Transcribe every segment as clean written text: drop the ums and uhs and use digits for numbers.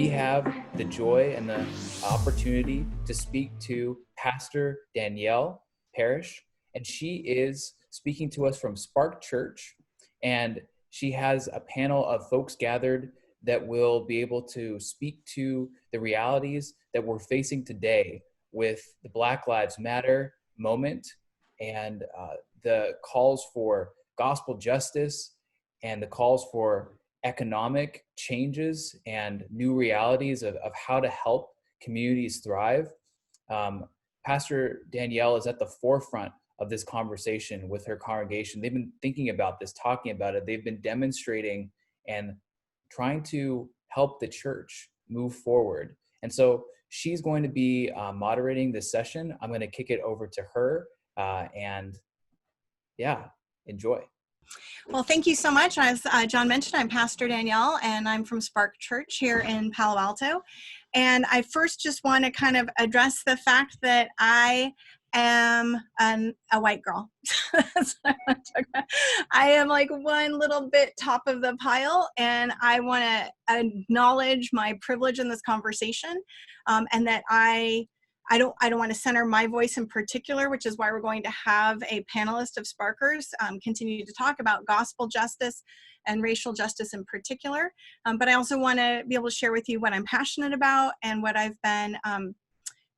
we have the joy and the opportunity to speak to Pastor Danielle Parish, and she is speaking to us from Spark Church, and she has a panel of folks gathered that will be able to speak to the realities that we're facing today with the Black Lives Matter moment and the calls for gospel justice and the calls for economic changes and new realities of how to help communities thrive. Pastor Danielle is at the forefront of this conversation with her congregation. They've been thinking about this, talking about it. They've been demonstrating and trying to help the church move forward. And so she's going to be moderating this session. I'm going to kick it over to her and enjoy. Well, thank you so much. As John mentioned, I'm Pastor Danielle, and I'm from Spark Church here in Palo Alto. And I first just want to kind of address the fact that I am a white girl. I am like one little bit top of the pile, and I want to acknowledge my privilege in this conversation, and that I don't want to center my voice in particular, which is why we're going to have a panelist of Sparkers continue to talk about gospel justice and racial justice in particular. But I also want to be able to share with you what I'm passionate about and what I've been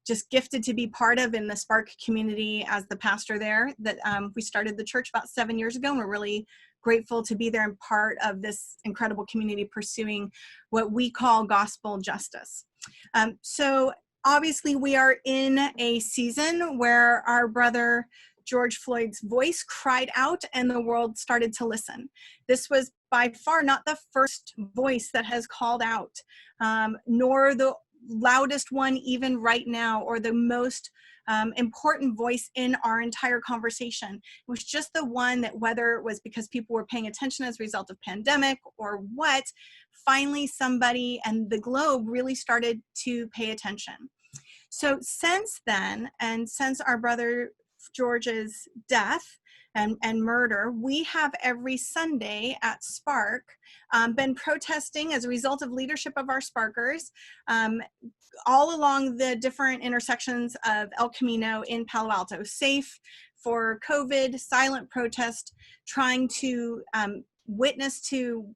just gifted to be part of in the Spark community as the pastor there. That we started the church about 7 years ago, and we're really grateful to be there and part of this incredible community pursuing what we call gospel justice. So obviously, we are in a season where our brother George Floyd's voice cried out and the world started to listen. This was by far not the first voice that has called out, nor the loudest one even right now, or the most important voice in our entire conversation. It was just the one that, whether it was because people were paying attention as a result of pandemic or what, finally somebody and the globe really started to pay attention. So since then, and since our brother George's death and murder, we have every Sunday at Spark been protesting as a result of leadership of our Sparkers all along the different intersections of El Camino in Palo Alto. Safe for COVID, silent protest, trying to witness to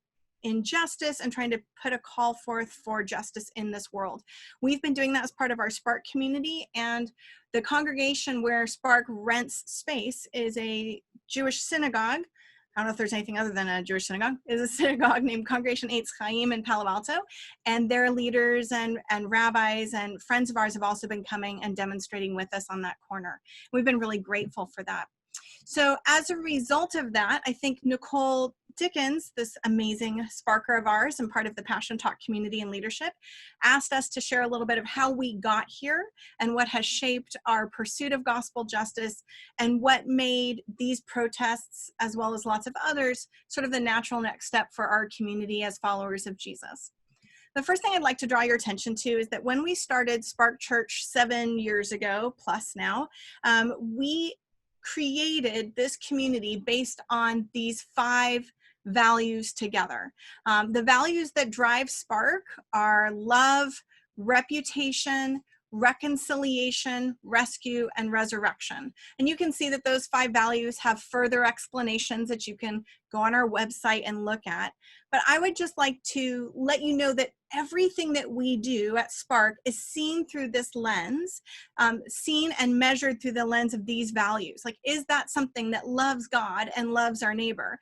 injustice and trying to put a call forth for justice in this world. We've been doing that as part of our Spark community, and the congregation where Spark rents space is a Jewish synagogue. I don't know if there's anything other than a Jewish synagogue. It's a synagogue named Congregation Eitz Chaim in Palo Alto, and their leaders and rabbis and friends of ours have also been coming and demonstrating with us on that corner. We've been really grateful for that. So as a result of that, I think Nicole Dickens, this amazing Sparker of ours and part of the Passion Talk community and leadership, asked us to share a little bit of how we got here and what has shaped our pursuit of gospel justice and what made these protests, as well as lots of others, sort of the natural next step for our community as followers of Jesus. The first thing I'd like to draw your attention to is that when we started Spark Church 7 years ago, plus now, we created this community based on these 5 values together. The values that drive Spark are love, reputation, reconciliation, rescue, and resurrection. And you can see that those 5 values have further explanations that you can go on our website and look at. But I would just like to let you know that everything that we do at Spark is seen through this lens, seen and measured through the lens of these values. Like, is that something that loves God and loves our neighbor?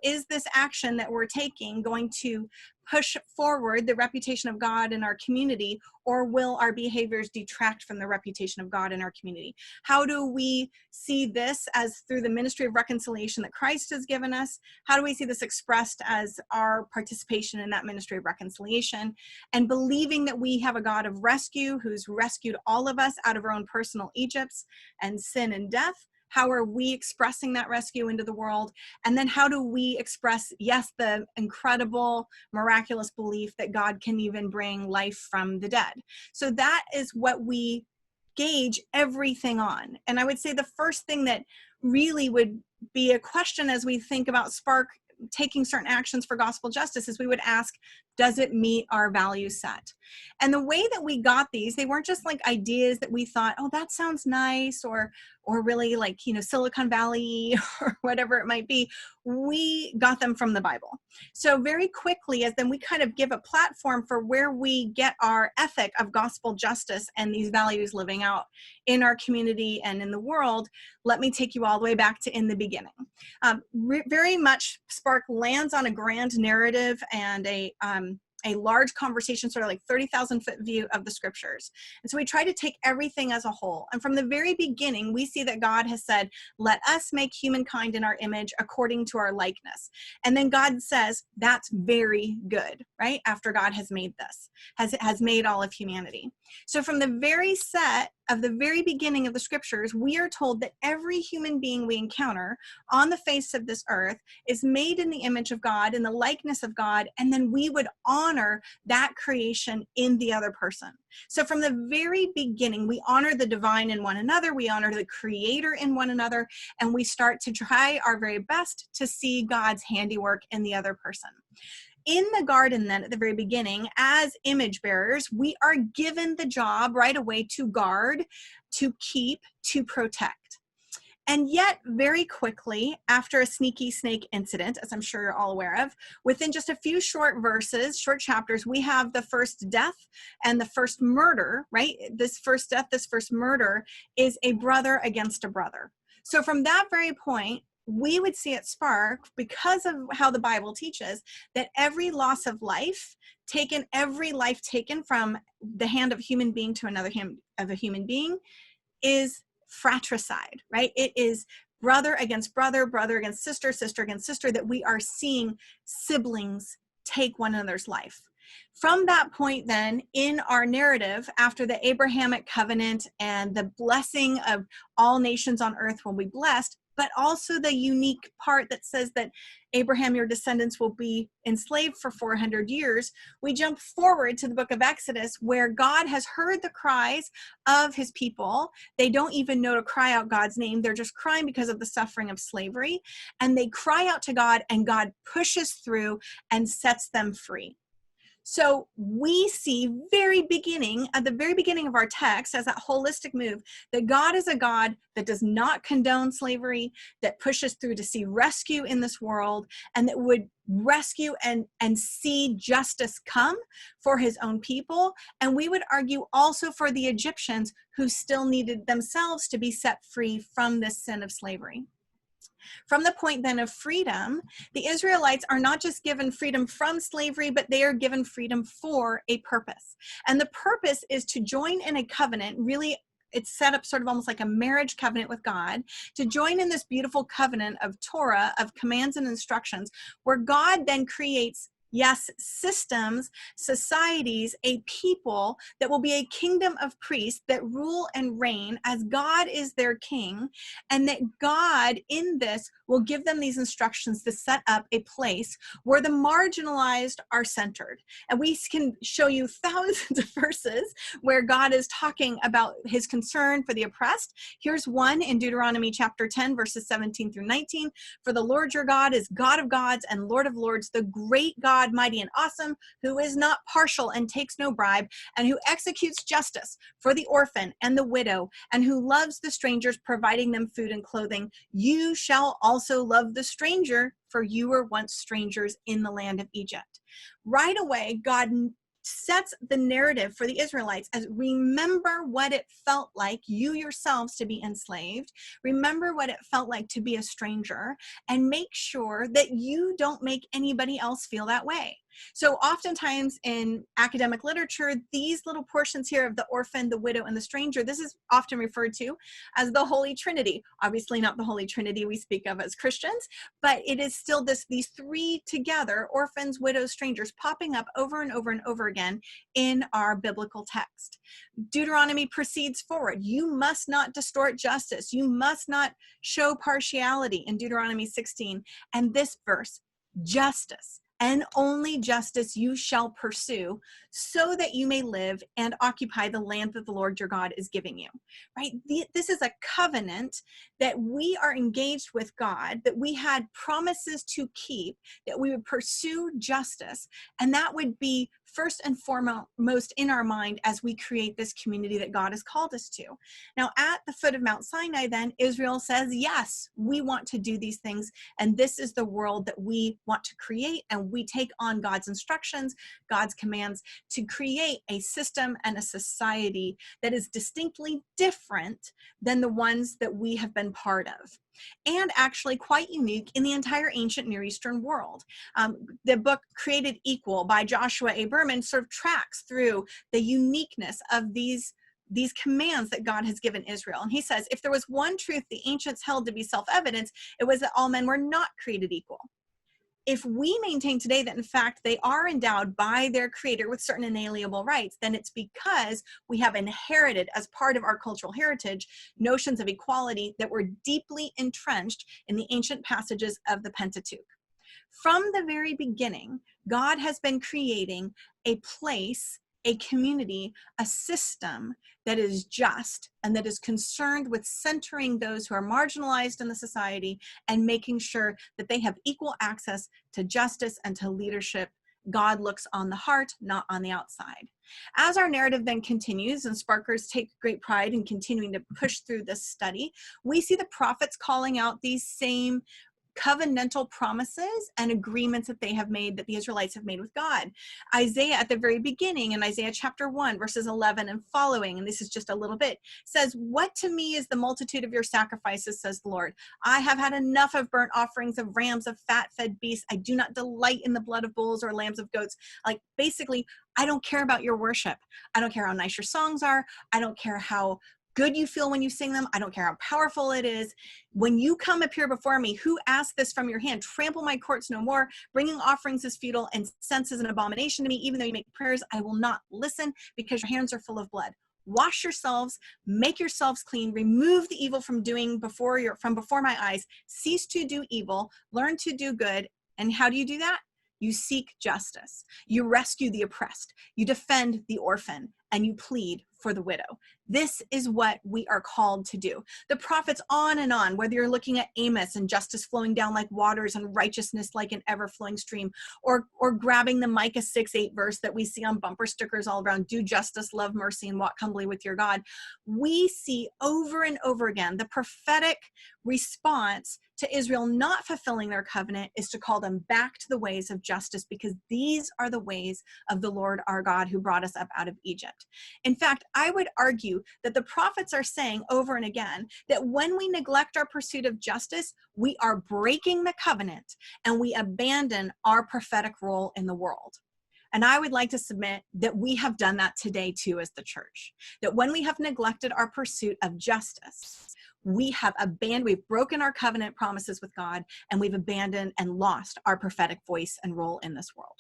Is this action that we're taking going to push forward the reputation of God in our community, or will our behaviors detract from the reputation of God in our community? How do we see this as through the ministry of reconciliation that Christ has given us? How do we see this expressed as our participation in that ministry of reconciliation? And believing that we have a God of rescue who's rescued all of us out of our own personal Egypts and sin and death. How are we expressing that rescue into the world? And then how do we express, yes, the incredible, miraculous belief that God can even bring life from the dead? So that is what we gauge everything on. And I would say the first thing that really would be a question as we think about Spark taking certain actions for gospel justice is we would ask, Does it meet our value set? And the way that we got these, they weren't just like ideas that we thought, oh, that sounds nice, or really like, Silicon Valley or whatever it might be. We got them from the Bible. So very quickly, as then we kind of give a platform for where we get our ethic of gospel justice and these values living out in our community and in the world, let me take you all the way back to in the beginning. Very much Spark lands on a grand narrative and a large conversation, sort of like 30,000 foot view of the scriptures. And so we try to take everything as a whole. And from the very beginning, we see that God has said, let us make humankind in our image according to our likeness. And then God says, that's very good, right? After God has made this, has made all of humanity. So from the very set of the very beginning of the scriptures, we are told that every human being we encounter on the face of this earth is made in the image of God, in the likeness of God, and then we would honor that creation in the other person. So from the very beginning, we honor the divine in one another, we honor the creator in one another, and we start to try our very best to see God's handiwork in the other person. In the garden, then, at the very beginning, as image bearers, we are given the job right away to guard, to keep, to protect. And yet, very quickly, after a sneaky snake incident, as I'm sure you're all aware of, within just a few short verses, short chapters, we have the first death and the first murder, right? This first death, this first murder is a brother against a brother. So from that very point, we would see at Spark, because of how the Bible teaches, that every loss of life taken, every life taken from the hand of a human being to another hand of a human being is fratricide, right? It is brother against brother, brother against sister, sister against sister, that we are seeing siblings take one another's life. From that point then, in our narrative, after the Abrahamic covenant and the blessing of all nations on earth will be blessed, but also the unique part that says that Abraham, your descendants, will be enslaved for 400 years, we jump forward to the book of Exodus, where God has heard the cries of his people. They don't even know to cry out God's name. They're just crying because of the suffering of slavery. And they cry out to God, and God pushes through and sets them free. So we see at the very beginning of our text, as that holistic move, that God is a God that does not condone slavery, that pushes through to see rescue in this world, and that would rescue and see justice come for his own people. And we would argue also for the Egyptians, who still needed themselves to be set free from this sin of slavery. From the point then of freedom, the Israelites are not just given freedom from slavery, but they are given freedom for a purpose. And the purpose is to join in a covenant. Really, it's set up sort of almost like a marriage covenant with God, to join in this beautiful covenant of Torah, of commands and instructions, where God then creates, yes, systems, societies, a people that will be a kingdom of priests that rule and reign as God is their king, and that God in this will give them these instructions to set up a place where the marginalized are centered. And we can show you thousands of verses where God is talking about his concern for the oppressed. Here's one in Deuteronomy chapter 10, verses 17 through 19. For the Lord your God is God of gods and Lord of lords, the great God, mighty and awesome, who is not partial and takes no bribe, and who executes justice for the orphan and the widow, and who loves the strangers, providing them food and clothing. You shall also love the stranger, for you were once strangers in the land of Egypt. Right away, God sets the narrative for the Israelites as, remember what it felt like, you yourselves, to be enslaved. Remember what it felt like to be a stranger, and make sure that you don't make anybody else feel that way. So oftentimes in academic literature, these little portions here of the orphan, the widow, and the stranger, this is often referred to as the Holy Trinity. Obviously not the Holy Trinity we speak of as Christians, but it is still these three together, orphans, widows, strangers, popping up over and over and over again in our biblical text. Deuteronomy proceeds forward. You must not distort justice. You must not show partiality in Deuteronomy 16. And this verse, justice, and only justice you shall pursue, so that you may live and occupy the land that the Lord your God is giving you. Right? This is a covenant that we are engaged with God, that we had promises to keep, that we would pursue justice, and that would be first and foremost in our mind as we create this community that God has called us to. Now, at the foot of Mount Sinai, then, Israel says, yes, we want to do these things, and this is the world that we want to create, and we take on God's instructions, God's commands, to create a system and a society that is distinctly different than the ones that we have been part of, and actually quite unique in the entire ancient Near Eastern world. The book Created Equal by Joshua A. Berman sort of tracks through the uniqueness of these commands that God has given Israel. And he says, if there was one truth the ancients held to be self-evident, it was that all men were not created equal. If we maintain today that, in fact, they are endowed by their creator with certain inalienable rights, then it's because we have inherited, as part of our cultural heritage, notions of equality that were deeply entrenched in the ancient passages of the Pentateuch. From the very beginning, God has been creating a place, a community, a system that is just and that is concerned with centering those who are marginalized in the society and making sure that they have equal access to justice and to leadership. God looks on the heart, not on the outside. As our narrative then continues, and Sparkers take great pride in continuing to push through this study, we see the prophets calling out these same covenantal promises and agreements that they have made, that the Israelites have made with God. Isaiah at the very beginning, in Isaiah chapter 1, verses 11 and following, and this is just a little bit, says, what to me is the multitude of your sacrifices, says the Lord. I have had enough of burnt offerings, of rams, of fat-fed beasts. I do not delight in the blood of bulls or lambs of goats. Like, basically, I don't care about your worship. I don't care how nice your songs are. I don't care how good you feel when you sing them. I don't care how powerful it is. When you come appear before me, who asked this from your hand? Trample my courts no more. Bringing offerings is futile, and incense is an abomination to me. Even though you make prayers, I will not listen, because your hands are full of blood. Wash yourselves, make yourselves clean, remove the evil from before my eyes. Cease to do evil, learn to do good. And how do you do that? You seek justice. You rescue the oppressed. You defend the orphan, and you plead for the widow. This is what we are called to do. The prophets on and on, whether you're looking at Amos and justice flowing down like waters and righteousness like an ever-flowing stream, or grabbing the Micah 6:8 verse that we see on bumper stickers all around, do justice, love mercy, and walk humbly with your God. We see over and over again the prophetic response to Israel not fulfilling their covenant is to call them back to the ways of justice, because these are the ways of the Lord our God who brought us up out of Egypt. In fact, I would argue that the prophets are saying over and again that when we neglect our pursuit of justice, we are breaking the covenant and we abandon our prophetic role in the world. And I would like to submit that we have done that today too as the church. That when we have neglected our pursuit of justice, we've broken our covenant promises with God, and we've abandoned and lost our prophetic voice and role in this world.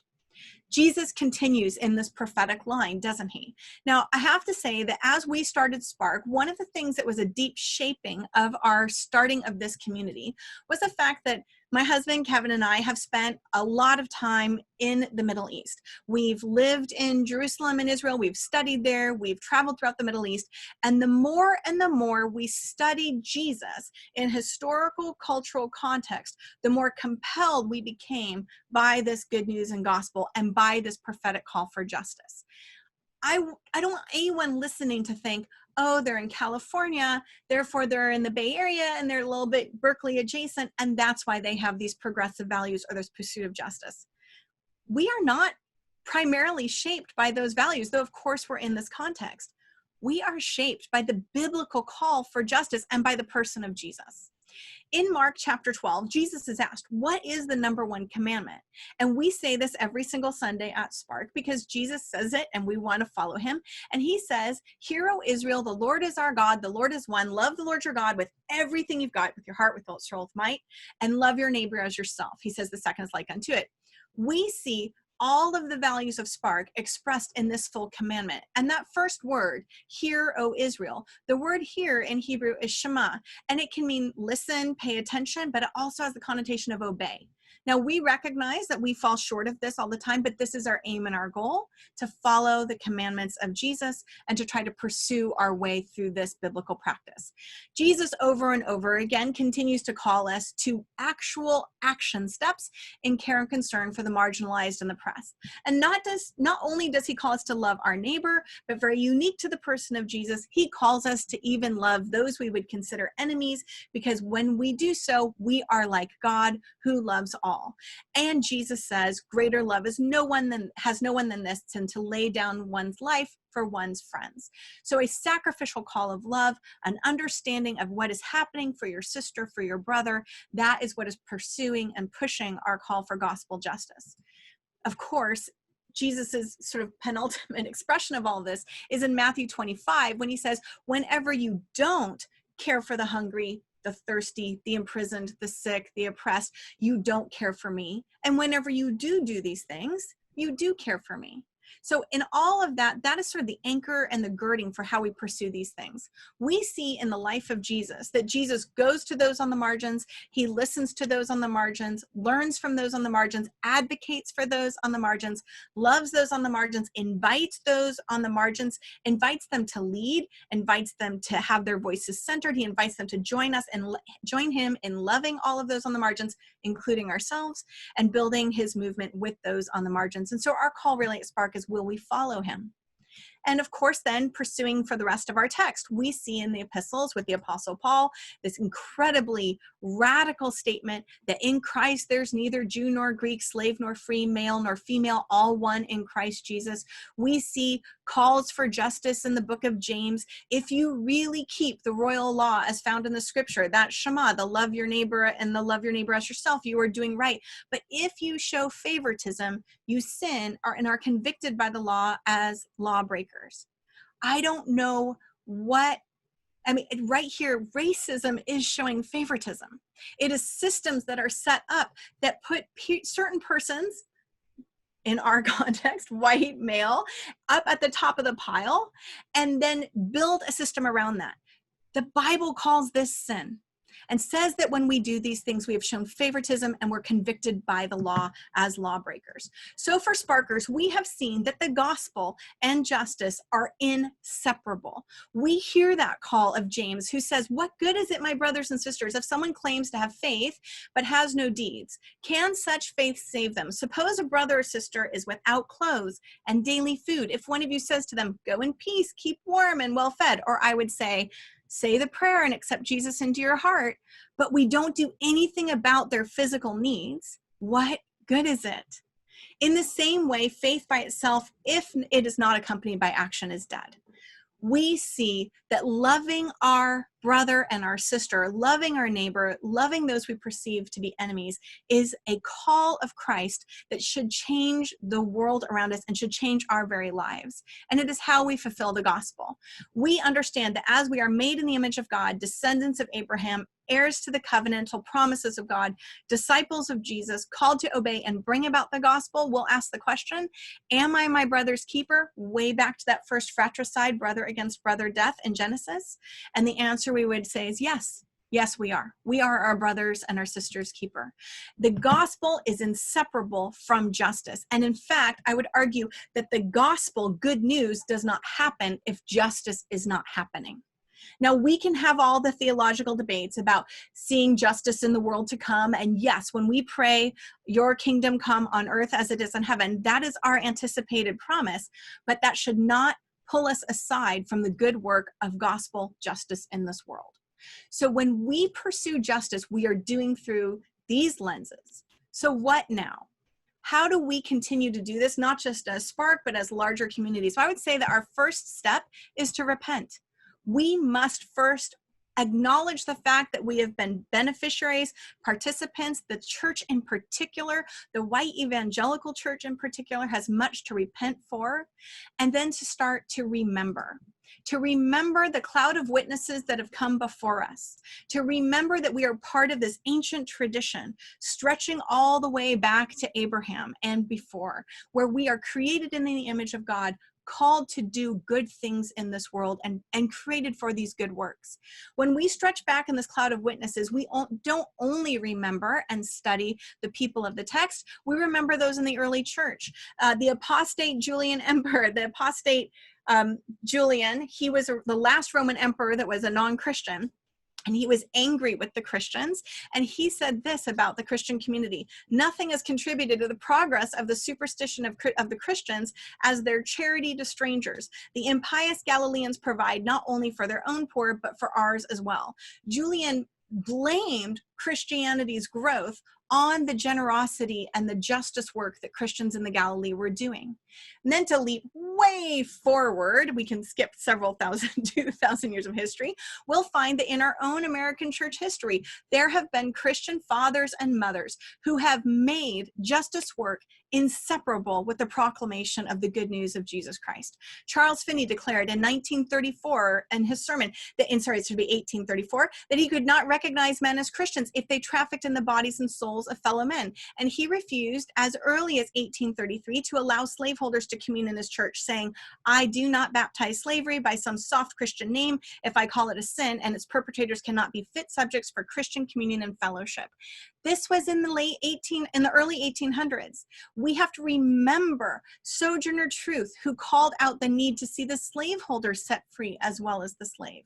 Jesus continues in this prophetic line, doesn't he? Now, I have to say that as we started Spark, one of the things that was a deep shaping of our starting of this community was the fact that my husband, Kevin, and I have spent a lot of time in the Middle East. We've lived in Jerusalem and Israel. We've studied there. We've traveled throughout the Middle East. And the more we studied Jesus in historical, cultural context, the more compelled we became by this good news and gospel and by this prophetic call for justice. I don't want anyone listening to think, oh, they're in California, therefore they're in the Bay Area and they're a little bit Berkeley adjacent, and that's why they have these progressive values or this pursuit of justice. We are not primarily shaped by those values, though of course we're in this context. We are shaped by the biblical call for justice and by the person of Jesus. In Mark chapter 12, Jesus is asked, what is the number one commandment? And we say this every single Sunday at Spark because Jesus says it and we want to follow him. And he says, hear, O Israel, the Lord is our God, the Lord is one. Love the Lord your God with everything you've got, with your heart, with all soul, with might, and love your neighbor as yourself. He says the second is like unto it. We see all of the values of Spark expressed in this full commandment. And that first word, hear, O Israel, the word hear in Hebrew is Shema, and it can mean listen, pay attention, but it also has the connotation of obey. Now, we recognize that we fall short of this all the time, but this is our aim and our goal, to follow the commandments of Jesus and to try to pursue our way through this biblical practice. Jesus over and over again continues to call us to actual action steps in care and concern for the marginalized and the oppressed. And not only does he call us to love our neighbor, but very unique to the person of Jesus, he calls us to even love those we would consider enemies, because when we do so, we are like God who loves all. And Jesus says, greater love has no one than this, than to lay down one's life for one's friends. So a sacrificial call of love, an understanding of what is happening for your sister, for your brother, that is what is pursuing and pushing our call for gospel justice. Of course, Jesus's sort of penultimate expression of all this is in Matthew 25, when he says, whenever you don't care for the hungry, the thirsty, the imprisoned, the sick, the oppressed, you don't care for me. And whenever you do these things, you do care for me. So in all of that, that is sort of the anchor and the girding for how we pursue these things. We see in the life of Jesus that Jesus goes to those on the margins, he listens to those on the margins, learns from those on the margins, advocates for those on the margins, loves those on the margins, invites those on the margins, invites them to lead, invites them to have their voices centered. He invites them to join us and join him in loving all of those on the margins, including ourselves, and building his movement with those on the margins. And so our call really at Spark is, will we follow him? And of course, then pursuing for the rest of our text, we see in the epistles with the Apostle Paul, this incredibly radical statement that in Christ, there's neither Jew nor Greek, slave nor free, male nor female, all one in Christ Jesus. We see calls for justice in the book of James. If you really keep the royal law as found in the scripture, that Shema, the love your neighbor and the love your neighbor as yourself, you are doing right. But if you show favoritism, you sin and are convicted by the law as lawbreakers. I don't know right here, racism is showing favoritism. It is systems that are set up that put certain persons, in our context, white male, up at the top of the pile, and then build a system around that. The Bible calls this sin and says that when we do these things, we have shown favoritism and we're convicted by the law as lawbreakers. So for Sparkers, we have seen that the gospel and justice are inseparable. We hear that call of James, who says, what good is it, my brothers and sisters, if someone claims to have faith but has no deeds? Can such faith save them? Suppose a brother or sister is without clothes and daily food. If one of you says to them, go in peace, keep warm and well fed, or I would say the prayer and accept Jesus into your heart, but we don't do anything about their physical needs, what good is it? In the same way, faith by itself, if it is not accompanied by action, is dead. We see that loving our brother and our sister, loving our neighbor, loving those we perceive to be enemies is a call of Christ that should change the world around us and should change our very lives. And it is how we fulfill the gospel. We understand that as we are made in the image of God, descendants of Abraham, heirs to the covenantal promises of God, disciples of Jesus, called to obey and bring about the gospel, we'll ask the question, am I my brother's keeper? Way back to that first fratricide, brother against brother death in Genesis. And the answer we would say is yes. Yes, we are. We are our brothers and our sisters' keeper. The gospel is inseparable from justice. And in fact, I would argue that the gospel, good news, does not happen if justice is not happening. Now, we can have all the theological debates about seeing justice in the world to come. And yes, when we pray, your kingdom come on earth as it is in heaven, that is our anticipated promise. But that should not pull us aside from the good work of gospel justice in this world. So when we pursue justice, we are doing through these lenses. So what now? How do we continue to do this, not just as Spark, but as larger communities? So I would say that our first step is to repent. We must first acknowledge the fact that we have been beneficiaries, participants. The church in particular, the white evangelical church in particular, has much to repent for, and then to start to remember the cloud of witnesses that have come before us, to remember that we are part of this ancient tradition stretching all the way back to Abraham and before, where we are created in the image of God, called to do good things in this world and created for these good works. When we stretch back in this cloud of witnesses, we don't only remember and study the people of the text, we remember those in the early church. The apostate Julian emperor, the apostate Julian, he was the last Roman emperor that was a non-Christian. And he was angry with the Christians. And he said this about the Christian community: nothing has contributed to the progress of the superstition of the Christians as their charity to strangers. The impious Galileans provide not only for their own poor, but for ours as well. Julian blamed Christianity's growth on the generosity and the justice work that Christians in the Galilee were doing. And then to leap way forward, we can skip several 2,000 years of history, we'll find that in our own American church history, there have been Christian fathers and mothers who have made justice work inseparable with the proclamation of the good news of Jesus Christ. Charles Finney declared in 1934 in his sermon that, it should be 1834, that he could not recognize men as Christians if they trafficked in the bodies and souls of fellow men. And he refused as early as 1833 to allow slaveholders to commune in his church, saying, I do not baptize slavery by some soft Christian name if I call it a sin, and its perpetrators cannot be fit subjects for Christian communion and fellowship. This was in the early 1800s. We have to remember Sojourner Truth, who called out the need to see the slaveholder set free as well as the slave.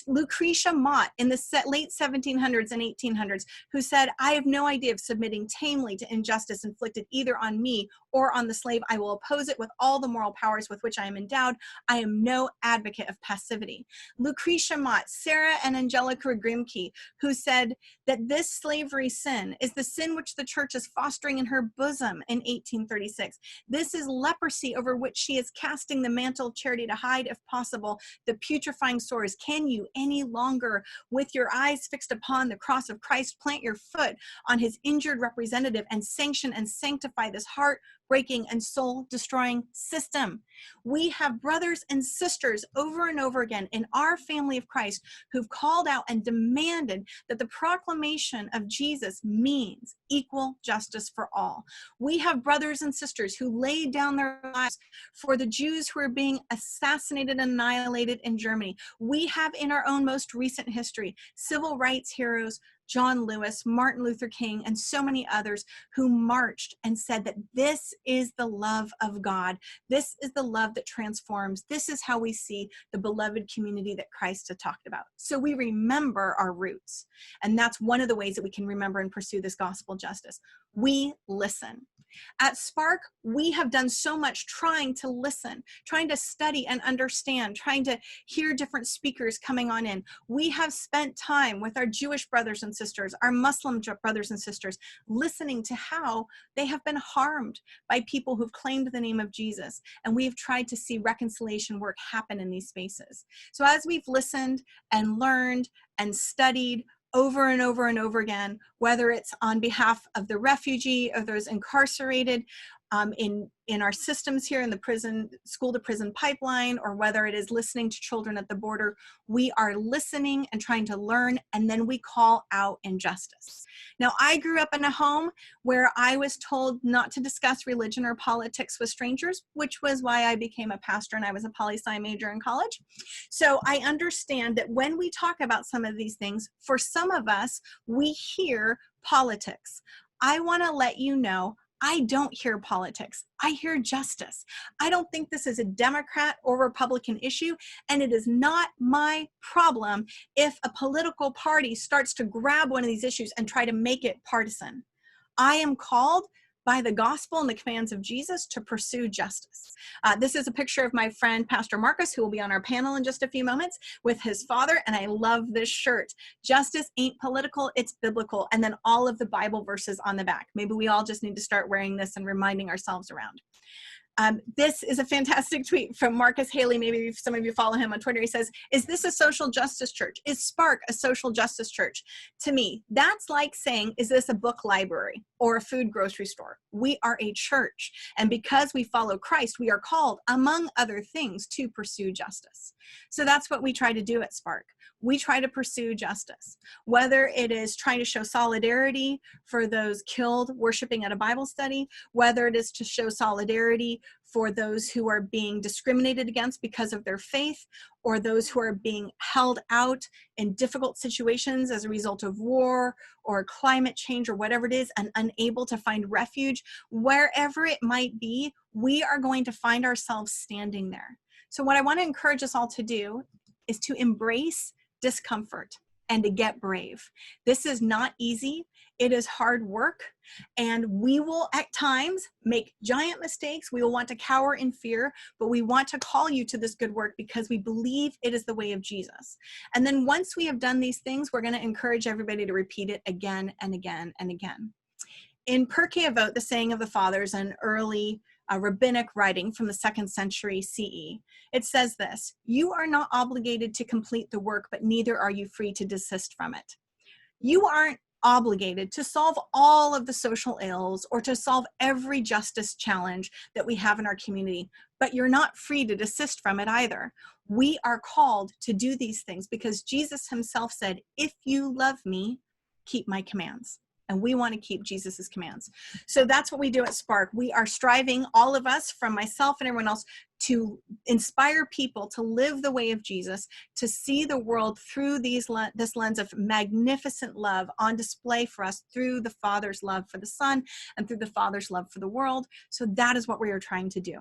Lucretia Mott in the late 1700s and 1800s, who said, I have no idea of submitting tamely to injustice inflicted either on me or on the slave. I will oppose it with all the moral powers with which I am endowed. I am no advocate of passivity. Lucretia Mott, Sarah and Angelica Grimke, who said that this slavery sin is the sin which the church is fostering in her bosom in 1836. This is leprosy over which she is casting the mantle of charity to hide, if possible, the putrefying sores. Can you any longer, with your eyes fixed upon the cross of Christ, plant your foot on his injured representative and sanction and sanctify this heart-breaking and soul-destroying system? We have brothers and sisters over and over again in our family of Christ who've called out and demanded that the proclamation of Jesus means equal justice for all. We have brothers and sisters who laid down their lives for the Jews who are being assassinated and annihilated in Germany. We have in our own most recent history civil rights heroes, John Lewis, Martin Luther King, and so many others who marched and said that this is the love of God. This is the love that transforms. This is how we see the beloved community that Christ had talked about. So we remember our roots. And that's one of the ways that we can remember and pursue this gospel justice. We listen. At Spark, we have done so much trying to listen, trying to study and understand, trying to hear different speakers coming on in. We have spent time with our Jewish brothers and sisters, our Muslim brothers and sisters, listening to how they have been harmed by people who've claimed the name of Jesus. And we've tried to see reconciliation work happen in these spaces. So as we've listened and learned and studied over and over and over again, whether it's on behalf of the refugee or those incarcerated in our systems here in the prison, school to prison pipeline, or whether it is listening to children at the border, we are listening and trying to learn, and then we call out injustice. Now, I grew up in a home where I was told not to discuss religion or politics with strangers, which was why I became a pastor and I was a poli-sci major in college. So I understand that when we talk about some of these things, for some of us, we hear politics. I want to let you know, I don't hear politics. I hear justice. I don't think this is a Democrat or Republican issue, and it is not my problem if a political party starts to grab one of these issues and try to make it partisan. I am called by the gospel and the commands of Jesus to pursue justice. This is a picture of my friend, Pastor Marcus, who will be on our panel in just a few moments, with his father, and I love this shirt. Justice ain't political, it's biblical, and then all of the Bible verses on the back. Maybe we all just need to start wearing this and reminding ourselves around. This is a fantastic tweet from Marcus Haley. Maybe some of you follow him on Twitter. He says, is this a social justice church? Is Spark a social justice church? To me, that's like saying, is this a book library or a food grocery store? We are a church. And because we follow Christ, we are called, among other things, to pursue justice. So that's what we try to do at Spark. We try to pursue justice, whether it is trying to show solidarity for those killed worshiping at a Bible study, whether it is to show solidarity for those who are being discriminated against because of their faith, or those who are being held out in difficult situations as a result of war or climate change or whatever it is, and unable to find refuge. Wherever it might be, we are going to find ourselves standing there. So what I want to encourage us all to do is to embrace discomfort and to get brave. This is not easy. It is hard work, and we will at times make giant mistakes. We will want to cower in fear, but we want to call you to this good work because we believe it is the way of Jesus. And then once we have done these things, we're going to encourage everybody to repeat it again and again and again. In Pirkei Avot, the saying of the fathers, an early rabbinic writing from the 2nd century CE, it says this: "You are not obligated to complete the work, but neither are you free to desist from it." You aren't obligated to solve all of the social ills or to solve every justice challenge that we have in our community, but you're not free to desist from it either. We are called to do these things because Jesus himself said, "If you love me, keep my commands." And we want to keep Jesus's commands. So that's what we do at Spark. We are striving, all of us, from myself and everyone else, to inspire people to live the way of Jesus, to see the world through this lens of magnificent love on display for us through the Father's love for the Son and through the Father's love for the world. So that is what we are trying to do.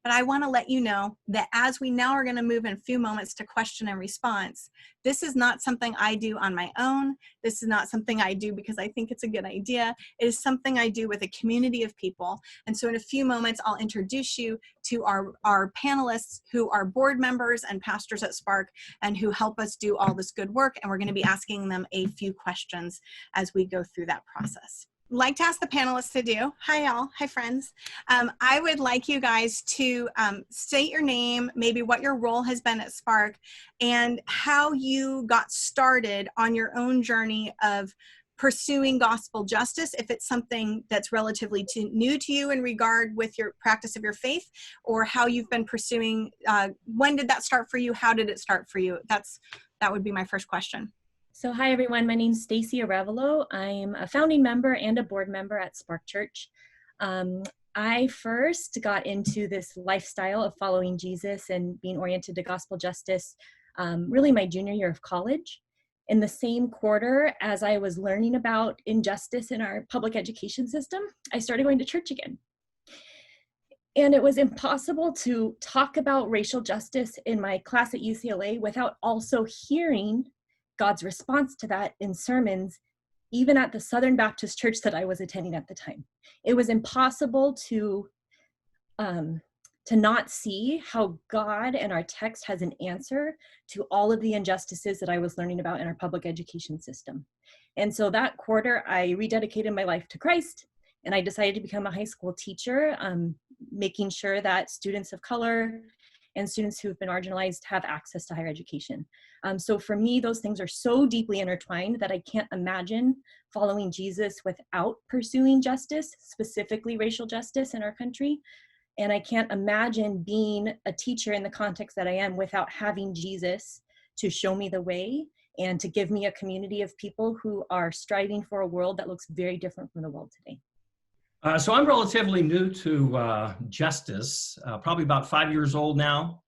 But I want to let you know that as we now are going to move in a few moments to question and response, this is not something I do on my own. This is not something I do because I think it's a good idea. It is something I do with a community of people. And so in a few moments, I'll introduce you to our panelists who are board members and pastors at Spark and who help us do all this good work. And we're going to be asking them a few questions as we go through that process. Like to ask the panelists to do. Hi, all. Hi, friends. I would like you guys to state your name, maybe what your role has been at Spark, and how you got started on your own journey of pursuing gospel justice, if it's something that's relatively new to you in regard with your practice of your faith, or how you've been pursuing, when did that start for you? How did it start for you? That would be my first question. So hi everyone, my name's Stacy Arevalo. I'm a founding member and a board member at Spark Church. I first got into this lifestyle of following Jesus and being oriented to gospel justice really my junior year of college. In the same quarter as I was learning about injustice in our public education system, I started going to church again. And it was impossible to talk about racial justice in my class at UCLA without also hearing God's response to that in sermons, even at the Southern Baptist church that I was attending at the time. It was impossible to not see how God and our text has an answer to all of the injustices that I was learning about in our public education system. And so that quarter, I rededicated my life to Christ, and I decided to become a high school teacher, making sure that students of color and students who have been marginalized have access to higher education. So for me, those things are so deeply intertwined that I can't imagine following Jesus without pursuing justice, specifically racial justice in our country. And I can't imagine being a teacher in the context that I am without having Jesus to show me the way and to give me a community of people who are striving for a world that looks very different from the world today. So I'm relatively new to justice, probably about 5 years old now.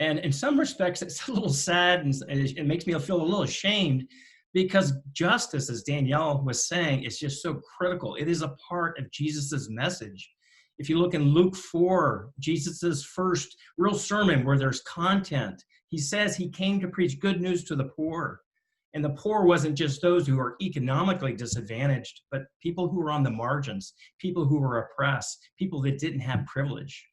And in some respects, it's a little sad and it makes me feel a little ashamed because justice, as Danielle was saying, is just so critical. It is a part of Jesus's message. If you look in Luke 4, Jesus's first real sermon where there's content, he says he came to preach good news to the poor. And the poor wasn't just those who are economically disadvantaged, but people who were on the margins, people who were oppressed, people that didn't have privilege.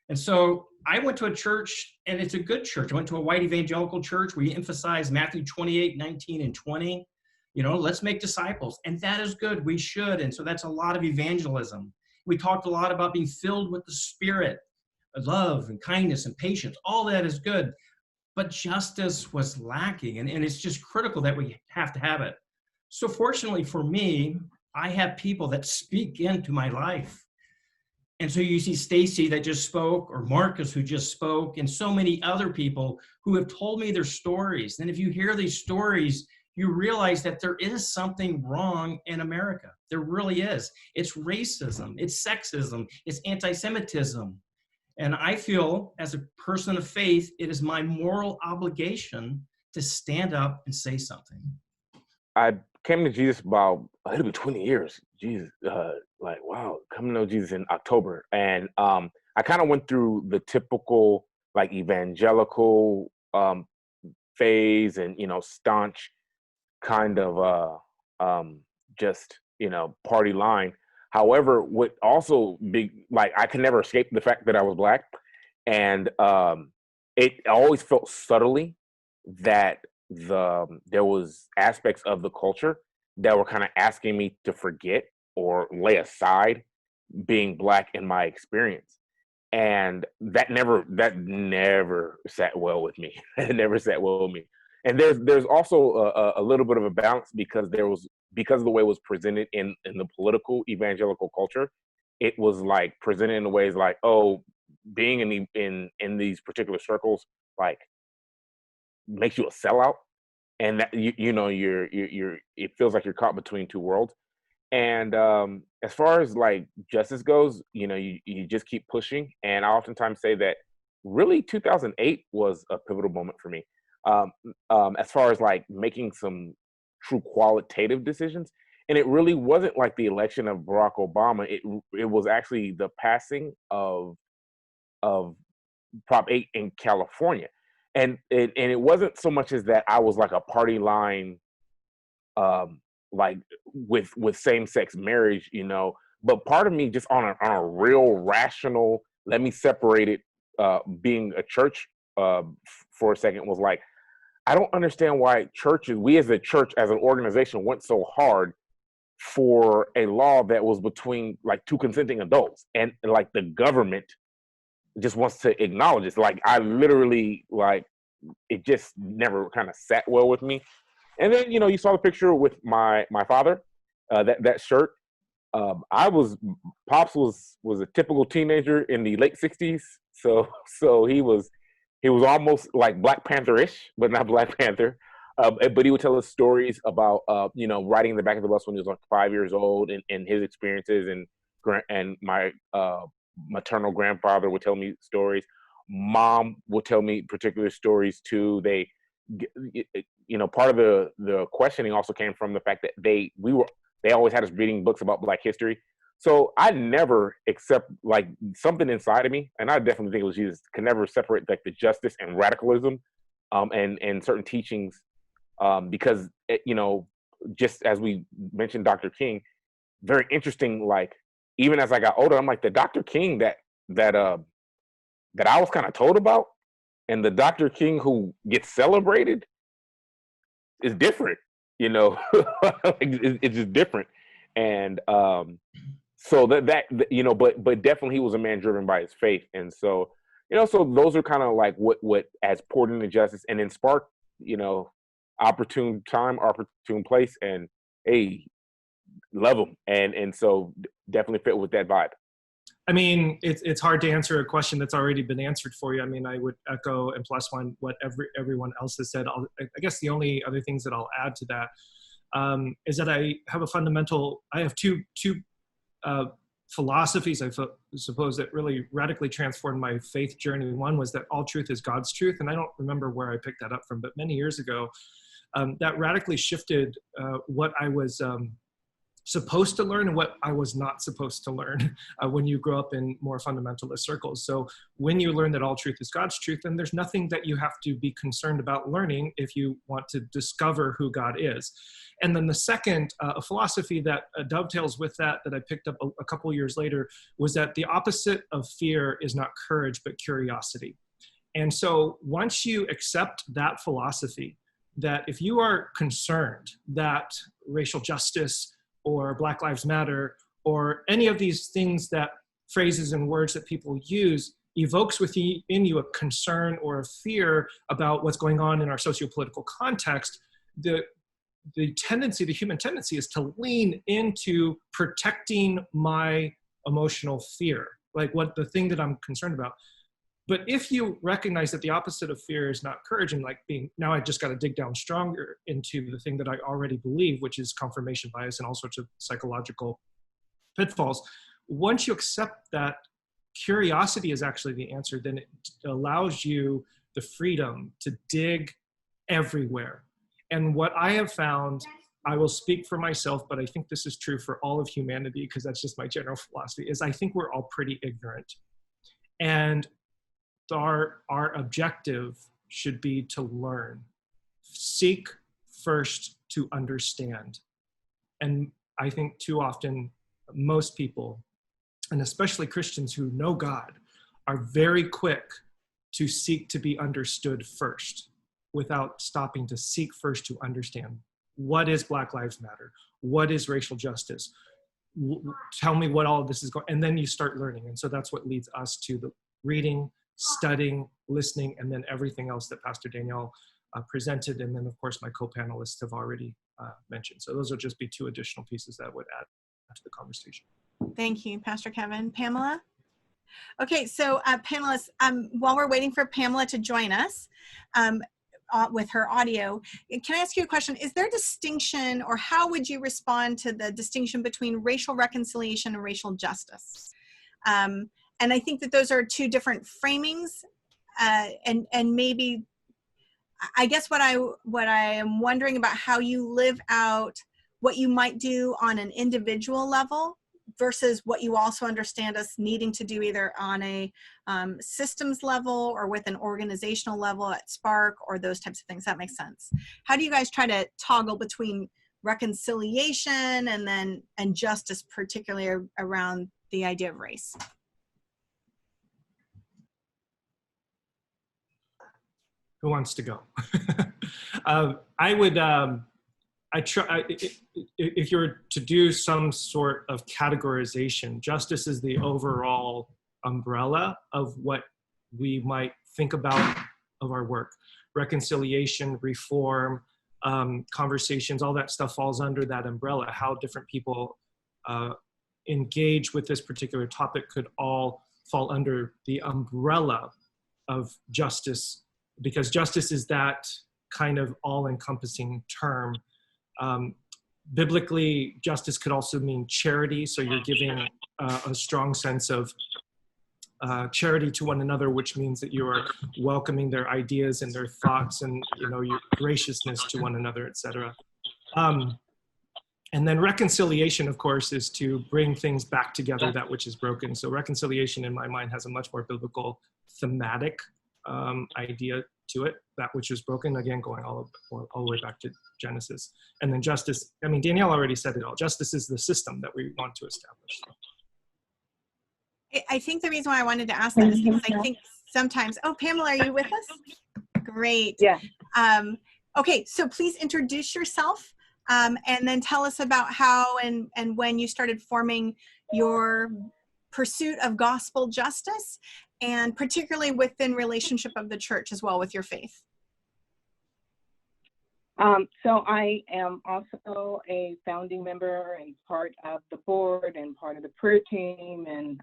And so I went to a church, and it's a good church. I went to a white evangelical church. We emphasize Matthew 28, 19, and 20. You know, let's make disciples. And that is good. We should. And so that's a lot of evangelism. We talked a lot about being filled with the Spirit, love and kindness and patience. All that is good. But justice was lacking, and it's just critical that we have to have it. So fortunately for me, I have people that speak into my life. And so you see Stacy that just spoke, or Marcus who just spoke, and so many other people who have told me their stories. And if you hear these stories, you realize that there is something wrong in America. There really is. It's racism, it's sexism, it's anti-Semitism. And I feel, as a person of faith, it is my moral obligation to stand up and say something. I came to Jesus about, it'll be 20 years. Jesus, like, wow, coming to know Jesus in October. And I kind of went through the typical, like, evangelical phase and, staunch kind of just, party line. However, what also like, I could never escape the fact that I was Black. And it always felt subtly that there was aspects of the culture that were kind of asking me to forget or lay aside being Black in my experience. And that never sat well with me. It never sat well with me. And there's also a little bit of a balance because of the way it was presented in the political evangelical culture. It was like presented in ways like, oh, being in these particular circles, like, makes you a sellout, and that you're it feels like you're caught between two worlds. And as far as like justice goes, you just keep pushing. And I oftentimes say that really 2008 was a pivotal moment for me, as far as like making some true qualitative decisions. And it really wasn't like the election of Barack Obama. It was actually the passing of Prop 8 in California. And it wasn't so much as that I was like a party line, like with same-sex marriage, but part of me just on a real rational, let me separate it, being a church for a second, was like, I don't understand why we as a church, as an organization, went so hard for a law that was between like two consenting adults, and like the government just wants to acknowledge it. Like, I literally, like, it just never kind of sat well with me. And then, you saw the picture with my father, that shirt. Pops was a typical teenager in the late 60s. So he was almost like Black Panther-ish, but not Black Panther. But he would tell us stories about, riding in the back of the bus when he was like 5 years old, and his experiences, and my maternal grandfather would tell me stories. Mom would tell me particular stories too. Part of the questioning also came from the fact that they always had us reading books about Black history. So I never, except like something inside of me, and I definitely think it was Jesus, could never separate like the justice and radicalism, and certain teachings, because just as we mentioned, Dr. King, very interesting. Like, even as I got older, I'm like, the Dr. King that I was kind of told about, and the Dr. King who gets celebrated is different. It's just different. And so but definitely he was a man driven by his faith. And so, so those are kind of like what has poured into justice, and then sparked, opportune time, opportune place, and hey, love them. And so definitely fit with that vibe. I mean, it's hard to answer a question that's already been answered for you. I mean, I would echo and plus one what everyone else has said. I guess the only other things that I'll add to that is that I have two philosophies, I suppose, that really radically transformed my faith journey. One was that all truth is God's truth, and I don't remember where I picked that up from, but many years ago, that radically shifted what I was supposed to learn and what I was not supposed to learn when you grow up in more fundamentalist circles. So when you learn that all truth is God's truth, then there's nothing that you have to be concerned about learning if you want to discover who God is. And then the second, a philosophy that dovetails with that I picked up a couple years later, was that the opposite of fear is not courage, but curiosity. And so once you accept that philosophy, that if you are concerned that racial justice or Black Lives Matter, or any of these things, that phrases and words that people use, evokes within you a concern or a fear about what's going on in our socio-political context, the human tendency is to lean into protecting my emotional fear, like the thing that I'm concerned about. But if you recognize that the opposite of fear is not courage, and like now I just got to dig down stronger into the thing that I already believe, which is confirmation bias and all sorts of psychological pitfalls. Once you accept that curiosity is actually the answer, then it allows you the freedom to dig everywhere. And what I have found, I will speak for myself, but I think this is true for all of humanity, because that's just my general philosophy, is I think we're all pretty ignorant. And our objective should be to learn. Seek first to understand. And I think too often, most people, and especially Christians who know God, are very quick to seek to be understood first, without stopping to seek first to understand. What is Black Lives Matter? What is racial justice? Tell me what all of this is going, and then you start learning. And so that's what leads us to the reading, studying, listening, and then everything else that Pastor Danielle presented. And then of course, my co-panelists have already mentioned. So those will just be two additional pieces that would add to the conversation. Thank you, Pastor Kevin. Pamela? Okay, so panelists, while we're waiting for Pamela to join us with her audio, can I ask you a question? Is there a distinction, or how would you respond to the distinction between racial reconciliation and racial justice? And I think that those are two different framings, and maybe, I guess what I am wondering about how you live out what you might do on an individual level versus what you also understand us needing to do either on a systems level or with an organizational level at Spark, or those types of things. That makes sense. How do you guys try to toggle between reconciliation and justice, particularly around the idea of race? Who wants to go? I would, if you were to do some sort of categorization, justice is the overall umbrella of what we might think about of our work. Reconciliation, reform, conversations, all that stuff falls under that umbrella. How different people engage with this particular topic could all fall under the umbrella of justice, because justice is that kind of all-encompassing term. Biblically, justice could also mean charity. So you're giving a strong sense of charity to one another, which means that you are welcoming their ideas and their thoughts, and your graciousness to one another, etc. And then reconciliation, of course, is to bring things back together, that which is broken. So reconciliation, in my mind, has a much more biblical thematic idea to it, that which is broken, again, going all the way back to Genesis. And then justice, I mean, Danielle already said it all. Justice is the system that we want to establish. I think the reason why I wanted to ask that is because I think sometimes, oh, Pamela, are you with us? Great. Yeah. Okay, so please introduce yourself and then tell us about how and when you started forming your pursuit of gospel justice, and particularly within relationship of the church as well with your faith. So I am also a founding member and part of the board and part of the prayer team and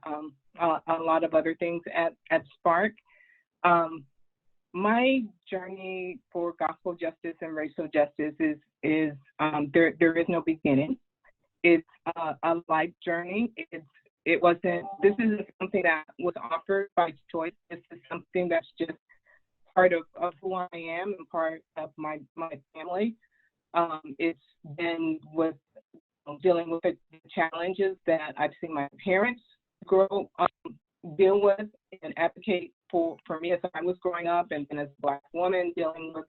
a lot of other things at Spark. My journey for gospel justice and racial justice is there is no beginning. It's a life journey. This isn't something that was offered by choice. This is something that's just part of who I am and part of my family. It's been with dealing with the challenges that I've seen my parents deal with and advocate for me as I was growing up, and as a Black woman dealing with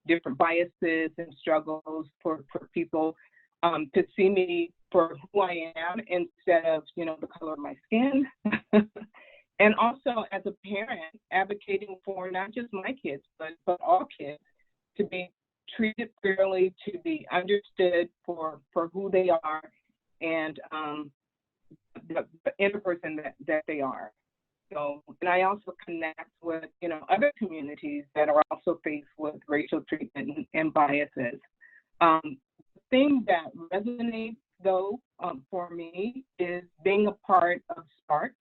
different biases and struggles for people, to see me for who I am instead of, the color of my skin. And also as a parent, advocating for not just my kids, but all kids to be treated fairly, to be understood for who they are and the inner person that they are. So, and I also connect with, other communities that are also faced with racial treatment and biases. The thing that resonates, though, for me is being a part of Spark,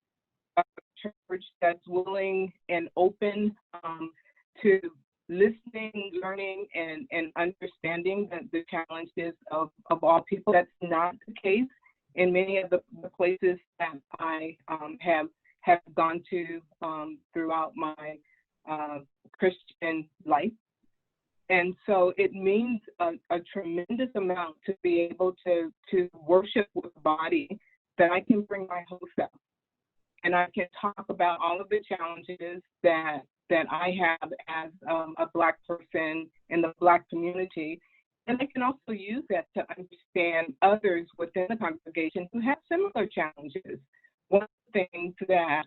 a church that's willing and open to listening, learning, and understanding the challenges of all people. That's not the case in many of the places that I have have gone to throughout my Christian life. And so it means a tremendous amount to be able to worship with a body that I can bring my whole self. And I can talk about all of the challenges that I have as a Black person in the Black community. And I can also use that to understand others within the congregation who have similar challenges. One of the things that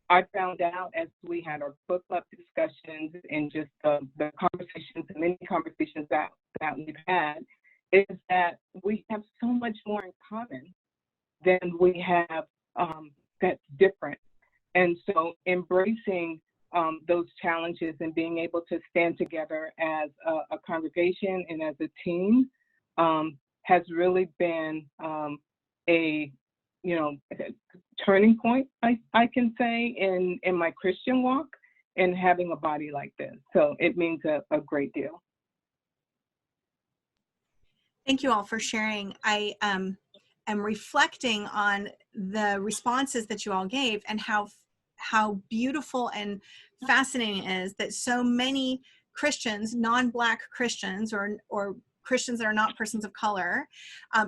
I found out as we had our book club discussions and just the conversations, the many conversations that we've had, is that we have so much more in common than we have that's different. And so embracing those challenges and being able to stand together as a congregation and as a team has really been a turning point, I can say, in my Christian walk and having a body like this. So it means a great deal. Thank you all for sharing. I am reflecting on the responses that you all gave and how beautiful and fascinating it is that so many Christians, non-Black Christians or Christians that are not persons of color,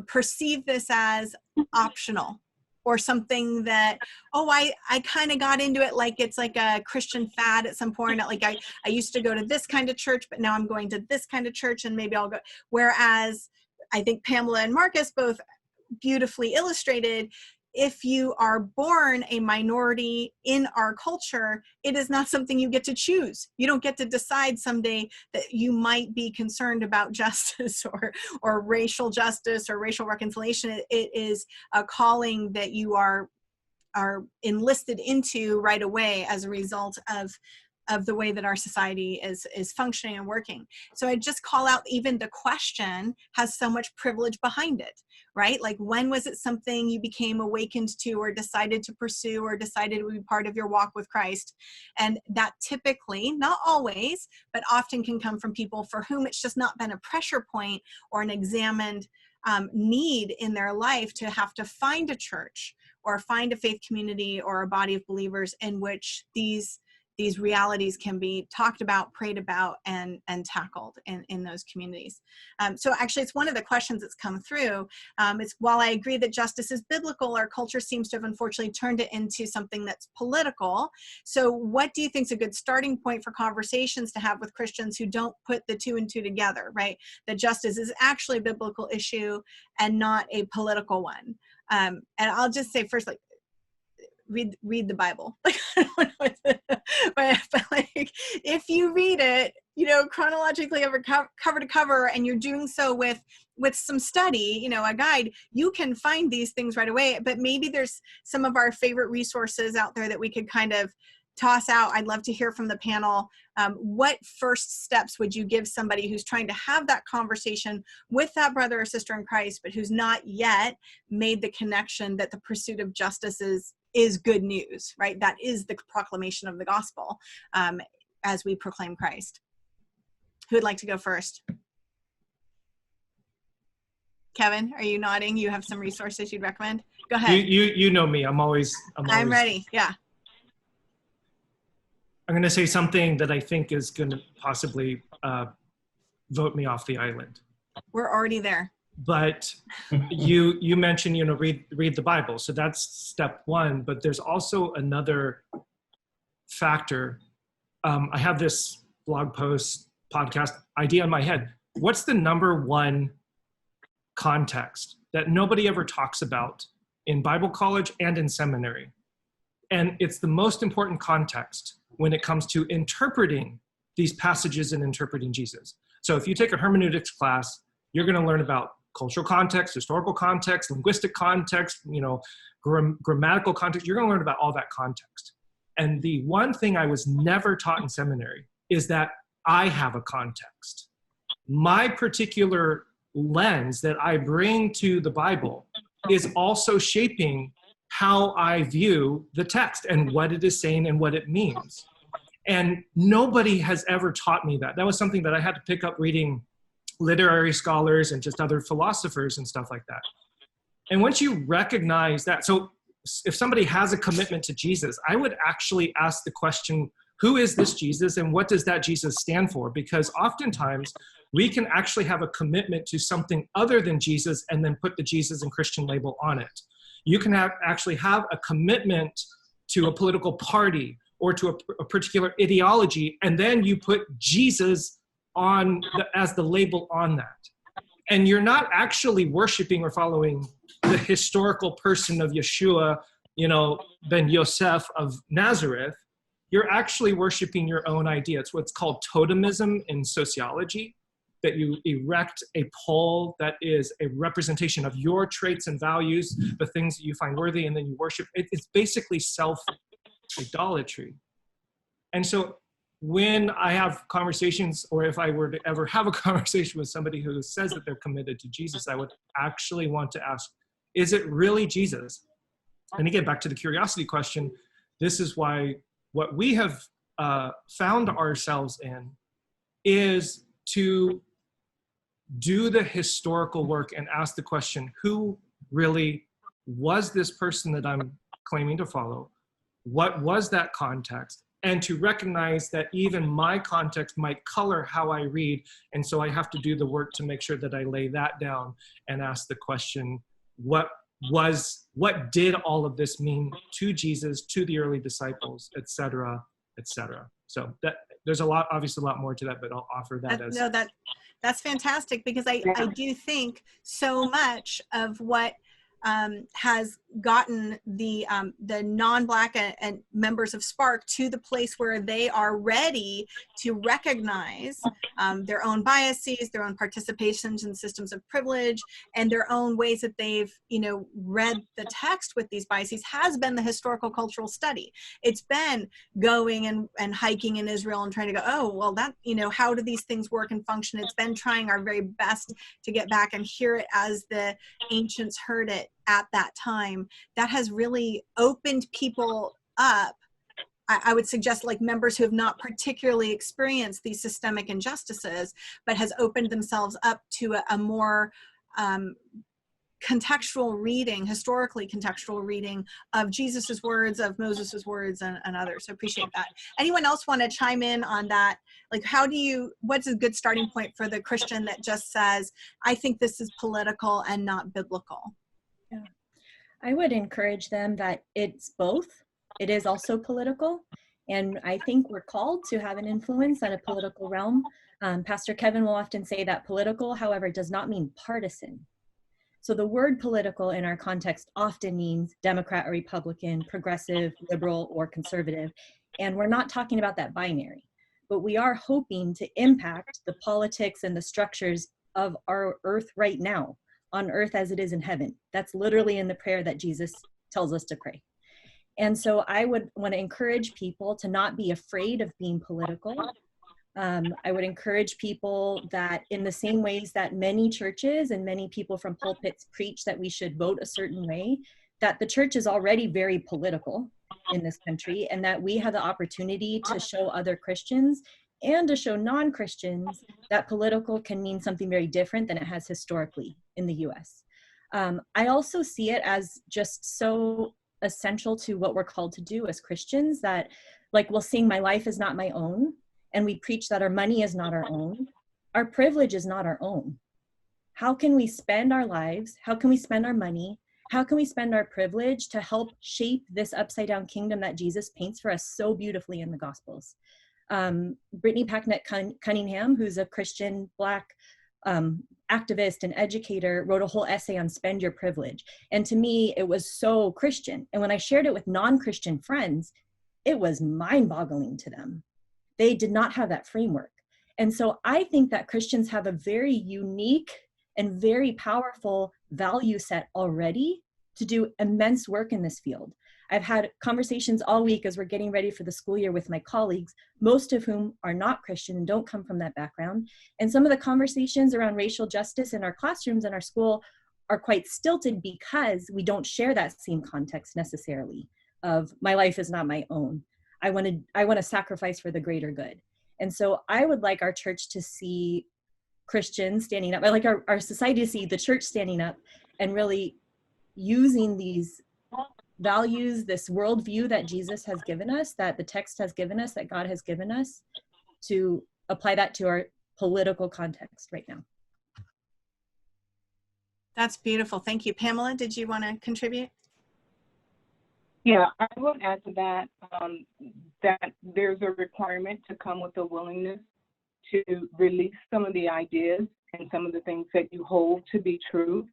perceive this as optional or something that, I kind of got into it like it's like a Christian fad at some point. Like I used to go to this kind of church, but now I'm going to this kind of church and maybe I'll go. Whereas I think Pamela and Marcus both beautifully illustrated, if you are born a minority in our culture, it is not something you get to choose. You don't get to decide someday that you might be concerned about justice or racial justice or racial reconciliation. It is a calling that you are enlisted into right away as a result of the way that our society is functioning and working. So I just call out even the question has so much privilege behind it, right? Like, when was it something you became awakened to or decided to pursue or decided to be part of your walk with Christ? And that typically, not always, but often can come from people for whom it's just not been a pressure point or an examined need in their life to have to find a church or find a faith community or a body of believers in which these realities can be talked about, prayed about, and tackled in those communities. So actually, it's one of the questions that's come through. It's, while I agree that justice is biblical, our culture seems to have unfortunately turned it into something that's political. So what do you think is a good starting point for conversations to have with Christians who don't put the two and two together, right? That justice is actually a biblical issue and not a political one. And I'll just say first, like, read the Bible. Like, I don't know but like, if you read it, chronologically over cover to cover, and you're doing so with some study, a guide, you can find these things right away. But maybe there's some of our favorite resources out there that we could kind of toss out. I'd love to hear from the panel. What first steps would you give somebody who's trying to have that conversation with that brother or sister in Christ, but who's not yet made the connection that the pursuit of justice is good news, right? That is the proclamation of the gospel as we proclaim Christ. Who would like to go first? Kevin, are you nodding? You have some resources you'd recommend? Go ahead. You know me. I'm always ready. Yeah. I'm going to say something that I think is going to possibly vote me off the island. We're already there. But you mentioned, read the Bible. So that's step one. But there's also another factor. I have this blog post, podcast idea in my head. What's the number one context that nobody ever talks about in Bible college and in seminary? And it's the most important context when it comes to interpreting these passages and interpreting Jesus. So if you take a hermeneutics class, you're going to learn about cultural context, historical context, linguistic context, grammatical context. You're going to learn about all that context. And the one thing I was never taught in seminary is that I have a context. My particular lens that I bring to the Bible is also shaping how I view the text and what it is saying and what it means. And nobody has ever taught me that. That was something that I had to pick up reading literary scholars and just other philosophers and stuff like that. And once you recognize that, so if somebody has a commitment to Jesus, I would actually ask the question, who is this Jesus and what does that Jesus stand for? Because oftentimes we can actually have a commitment to something other than Jesus and then put the Jesus and Christian label on it. You can actually have a commitment to a political party or to a particular ideology, and then you put Jesus on as the label on that. And you're not actually worshiping or following the historical person of Yeshua, ben Yosef of Nazareth. You're actually worshiping your own idea. It's what's called totemism in sociology, that you erect a pole that is a representation of your traits and values, the things that you find worthy, and then you worship. It's basically self-idolatry. And so when I have conversations, or if I were to ever have a conversation with somebody who says that they're committed to Jesus, I would actually want to ask, is it really Jesus? And again, back to the curiosity question, this is why what we have found ourselves in is to do the historical work and ask the question, who really was this person that I'm claiming to follow? What was that context? And to recognize that even my context might color how I read. And so I have to do the work to make sure that I lay that down and ask the question, what did all of this mean to Jesus, to the early disciples, et cetera, et cetera. So there's obviously a lot more to that, but I'll offer that as... No, that's fantastic, because I do think so much of what has gotten the non-Black and members of Spark to the place where they are ready to recognize their own biases, their own participations in systems of privilege, and their own ways that they've read the text with these biases has been the historical cultural study. It's been going and hiking in Israel and trying to go, oh, well, that, how do these things work and function? It's been trying our very best to get back and hear it as the ancients heard it at that time. That has really opened people up. I would suggest, like, members who have not particularly experienced these systemic injustices, but has opened themselves up to a more contextual reading, historically contextual reading of Jesus's words, of Moses's words, and others. So appreciate that. Anyone else want to chime in on that? Like, what's a good starting point for the Christian that just says, I think this is political and not biblical? Yeah. I would encourage them that it's both. It is also political. And I think we're called to have an influence on a political realm. Pastor Kevin will often say that political, however, does not mean partisan. So the word political in our context often means Democrat or Republican, progressive, liberal, or conservative. And we're not talking about that binary, but we are hoping to impact the politics and the structures of our earth right now, on earth as it is in heaven. That's literally in the prayer that Jesus tells us to pray. And so I would want to encourage people to not be afraid of being political. I would encourage people that in the same ways that many churches and many people from pulpits preach that we should vote a certain way, that the church is already very political in this country, and that we have the opportunity to show other Christians and to show non-Christians that political can mean something very different than it has historically in the US. I also see it as just so essential to what we're called to do as Christians, that, like, we'll sing "My life is not my own," and we preach that our money is not our own. Our privilege is not our own. How can we spend our lives? How can we spend our money? How can we spend our privilege to help shape this upside down kingdom that Jesus paints for us so beautifully in the Gospels? Brittany Packnett-Cunningham, who's a Christian Black activist and educator, wrote a whole essay on spend your privilege. And to me, it was so Christian. And when I shared it with non-Christian friends, it was mind-boggling to them. They did not have that framework. And so I think that Christians have a very unique and very powerful value set already to do immense work in this field. I've had conversations all week as we're getting ready for the school year with my colleagues, most of whom are not Christian and don't come from that background. And some of the conversations around racial justice in our classrooms and our school are quite stilted because we don't share that same context necessarily of my life is not my own. I want to sacrifice for the greater good. And so I would like our church to see Christians standing up. I like our society to see the church standing up and really using these values, this worldview that Jesus has given us, that the text has given us, that God has given us, to apply that to our political context right now. That's beautiful. Thank you. Pamela, did you want to contribute? Yeah, I would add to that that there's a requirement to come with a willingness to release some of the ideas and some of the things that you hold to be true.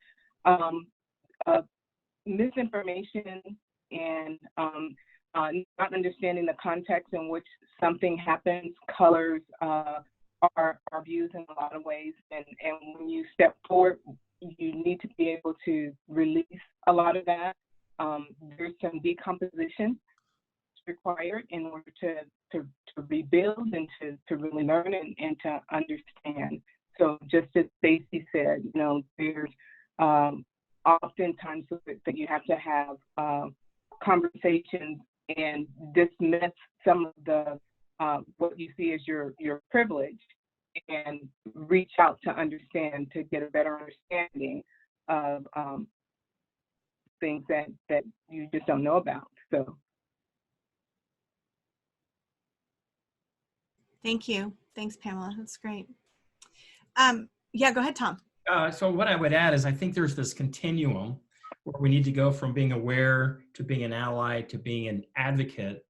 Misinformation and not understanding the context in which something happens colors our views in a lot of ways. And when you step forward, you need to be able to release a lot of that. There's some decomposition required in order to rebuild and to really learn and to understand. So just as Stacy said, you know, there's oftentimes that you have to have conversations and dismiss some of the what you see as your privilege, and reach out to understand, to get a better understanding of things that you just don't know about. So Thank you. Thanks, Pamela. That's great. Yeah, go ahead, Tom. So what I would add is I think there's this continuum where we need to go from being aware to being an ally to being an advocate.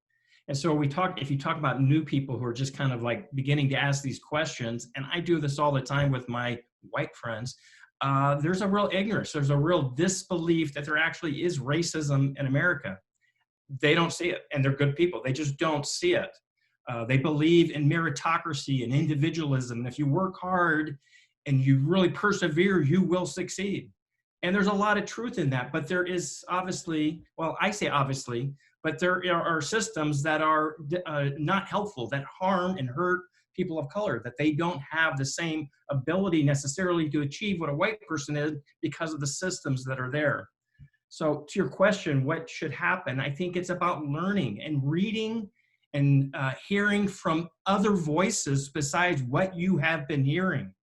And so if you talk about new people who are just kind of like beginning to ask these questions, and I do this all the time with my white friends, there's a real ignorance. There's a real disbelief that there actually is racism in America. They don't see it, and they're good people. They just don't see it. They believe in meritocracy and individualism. And if you work hard and you really persevere, you will succeed. And there's a lot of truth in that, but there is obviously, well, I say obviously, but there are systems that are not helpful, that harm and hurt people of color, that they don't have the same ability necessarily to achieve what a white person is because of the systems that are there. So to your question, what should happen? I think it's about learning and reading and hearing from other voices besides what you have been hearing.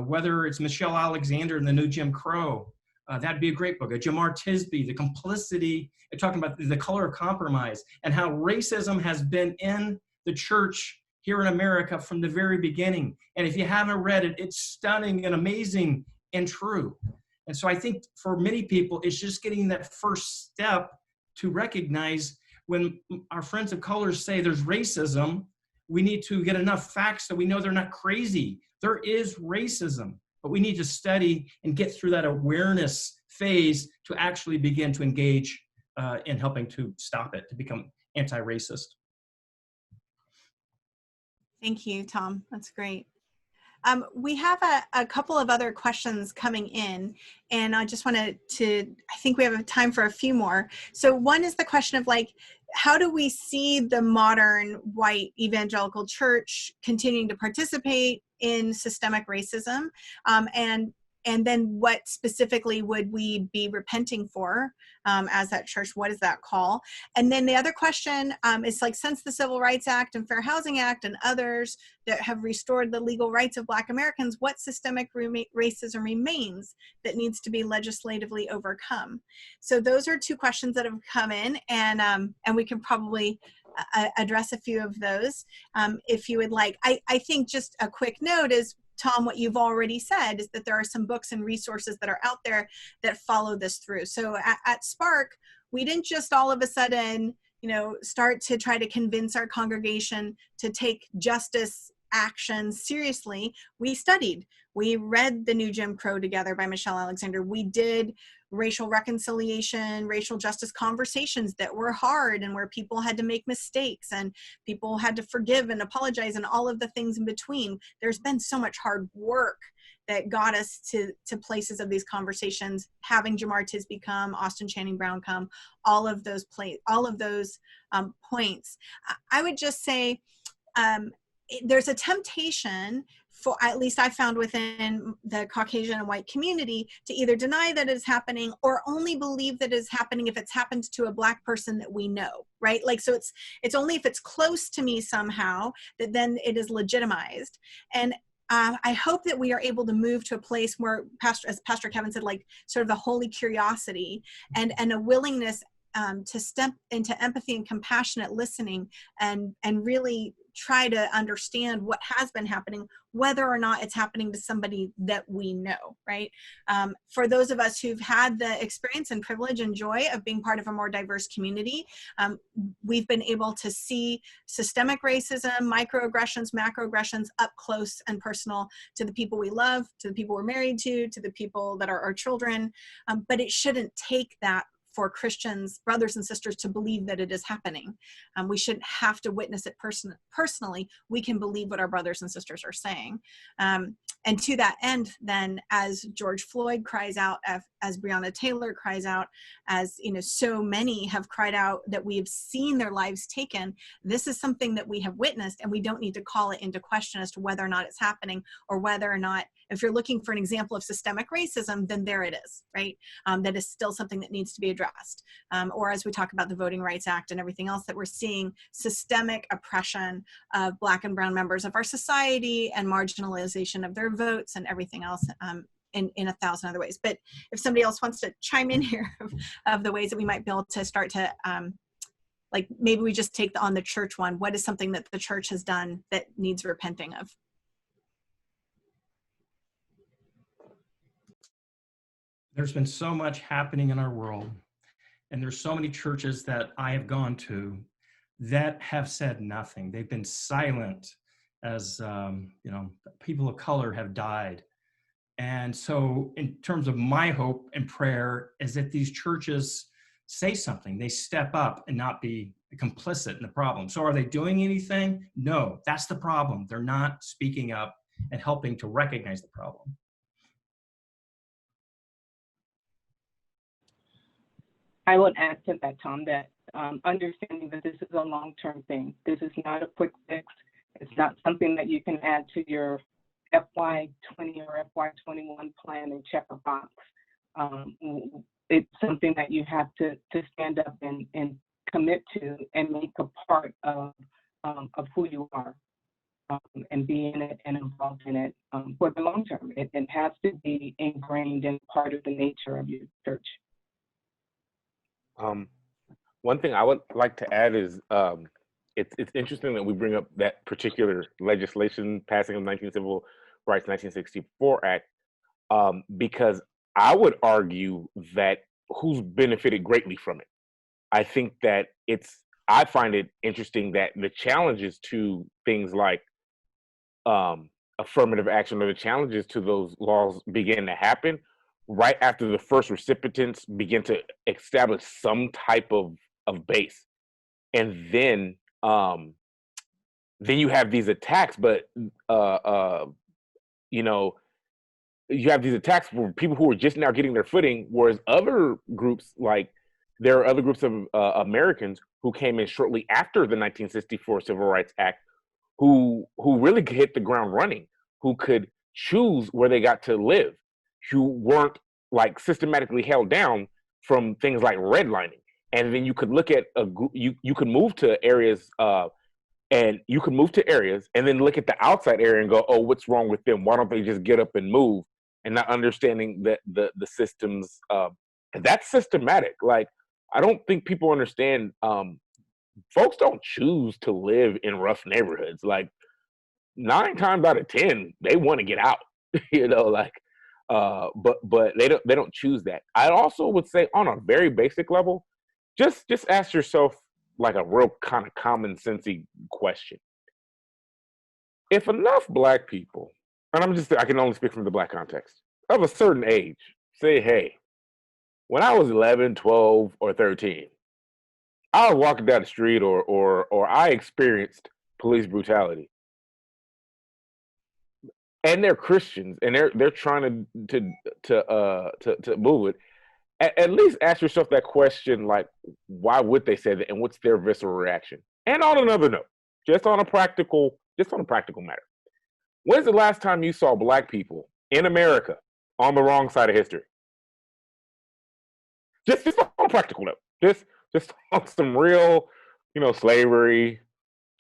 Whether it's Michelle Alexander in The New Jim Crow, that'd be a great book. Jamar Tisby, The Complicity, talking about the color of compromise and how racism has been in the church here in America from the very beginning. And if you haven't read it, it's stunning and amazing and true. And so I think for many people, it's just getting that first step to recognize when our friends of color say there's racism, we need to get enough facts so we know they're not crazy. There is racism, but we need to study and get through that awareness phase to actually begin to engage in helping to stop it, to become anti-racist. Thank you, Tom. That's great. We have a couple of other questions coming in, and I just wanted to, I think we have time for a few more. So one is the question of like, how do we see the modern white evangelical church continuing to participate in systemic racism? And then what specifically would we be repenting for as that church? What is that call? And then the other question is like, since the Civil Rights Act and Fair Housing Act and others that have restored the legal rights of Black Americans, what systemic racism remains that needs to be legislatively overcome? So those are two questions that have come in, and we can probably address a few of those if you would like. I think just a quick note is, Tom, what you've already said is that there are some books and resources that are out there that follow this through. So at Spark, we didn't just all of a sudden, start to try to convince our congregation to take justice action seriously. We studied. We read The New Jim Crow together by Michelle Alexander. We did racial reconciliation, racial justice conversations that were hard and where people had to make mistakes and people had to forgive and apologize and all of the things in between. There's been so much hard work that got us to places of these conversations, having Jamar Tisby come, Austin Channing Brown come, all of those points. I would just say there's a temptation for, at least I found within the Caucasian and white community, to either deny that it's happening or only believe that it's happening if it's happened to a Black person that we know, right? Like, so it's only if it's close to me somehow that then it is legitimized. And I hope that we are able to move to a place where, as Pastor Kevin said, like sort of a holy curiosity and a willingness to step into empathy and compassionate listening and really try to understand what has been happening, whether or not it's happening to somebody that we know, right? For those of us who've had the experience and privilege and joy of being part of a more diverse community, we've been able to see systemic racism, microaggressions, macroaggressions up close and personal to the people we love, to the people we're married to the people that are our children. But it shouldn't take that for Christians, brothers and sisters, to believe that it is happening. We shouldn't have to witness it personally. We can believe what our brothers and sisters are saying. And to that end, then, as George Floyd cries out, as Breonna Taylor cries out, as so many have cried out that we have seen their lives taken, this is something that we have witnessed, and we don't need to call it into question as to whether or not it's happening, or whether or not, if you're looking for an example of systemic racism, then there it is, right? That is still something that needs to be addressed. Or as we talk about the Voting Rights Act and everything else, that we're seeing systemic oppression of Black and brown members of our society and marginalization of their votes and everything else in 1,000 other ways. But if somebody else wants to chime in here of the ways that we might be able to start to, like maybe we just take on the church one. What is something that the church has done that needs repenting of? There's been so much happening in our world, and there's so many churches that I have gone to that have said nothing. They've been silent as people of color have died. And so in terms of my hope and prayer is that these churches say something, they step up and not be complicit in the problem. So are they doing anything? No, that's the problem. They're not speaking up and helping to recognize the problem. I would add to that, Tom, that understanding that this is a long-term thing. This is not a quick fix. It's not something that you can add to your FY20 or FY21 plan and check a box. It's something that you have to stand up and commit to and make a part of who you are, and be in it and involved in it for the long term. It has to be ingrained in part of the nature of your church. One thing I would like to add is it's interesting that we bring up that particular legislation passing of 19 Civil Rights 1964 Act, because I would argue that who's benefited greatly from it. I think that I find it interesting that the challenges to things like affirmative action, or the challenges to those laws, begin to happen right after the first recipients begin to establish some type of base. And then you have these attacks, but you have these attacks for people who are just now getting their footing, whereas other groups, like there are other groups of Americans who came in shortly after the 1964 Civil Rights Act, who really hit the ground running, who could choose where they got to live, who weren't like systematically held down from things like redlining. And then you could look at you could move to areas and then look at the outside area and go, oh, what's wrong with them? Why don't they just get up and move? And not understanding that the systems, that's systematic. Like, I don't think people understand, folks don't choose to live in rough neighborhoods. Like 9 times out of 10, they want to get out, but they don't choose that. I also would say, on a very basic level, just ask yourself like a real kind of common sensey question. If enough Black people, and I can only speak from the Black context, of a certain age, say, hey, when I was 11, 12, or 13, I was walking down the street or I experienced police brutality. And they're Christians and they're trying to move it. At least ask yourself that question, like, why would they say that, and what's their visceral reaction? And on another note, just on a practical matter, when's the last time you saw Black people in America on the wrong side of history? Just on a practical note, just on some real, slavery,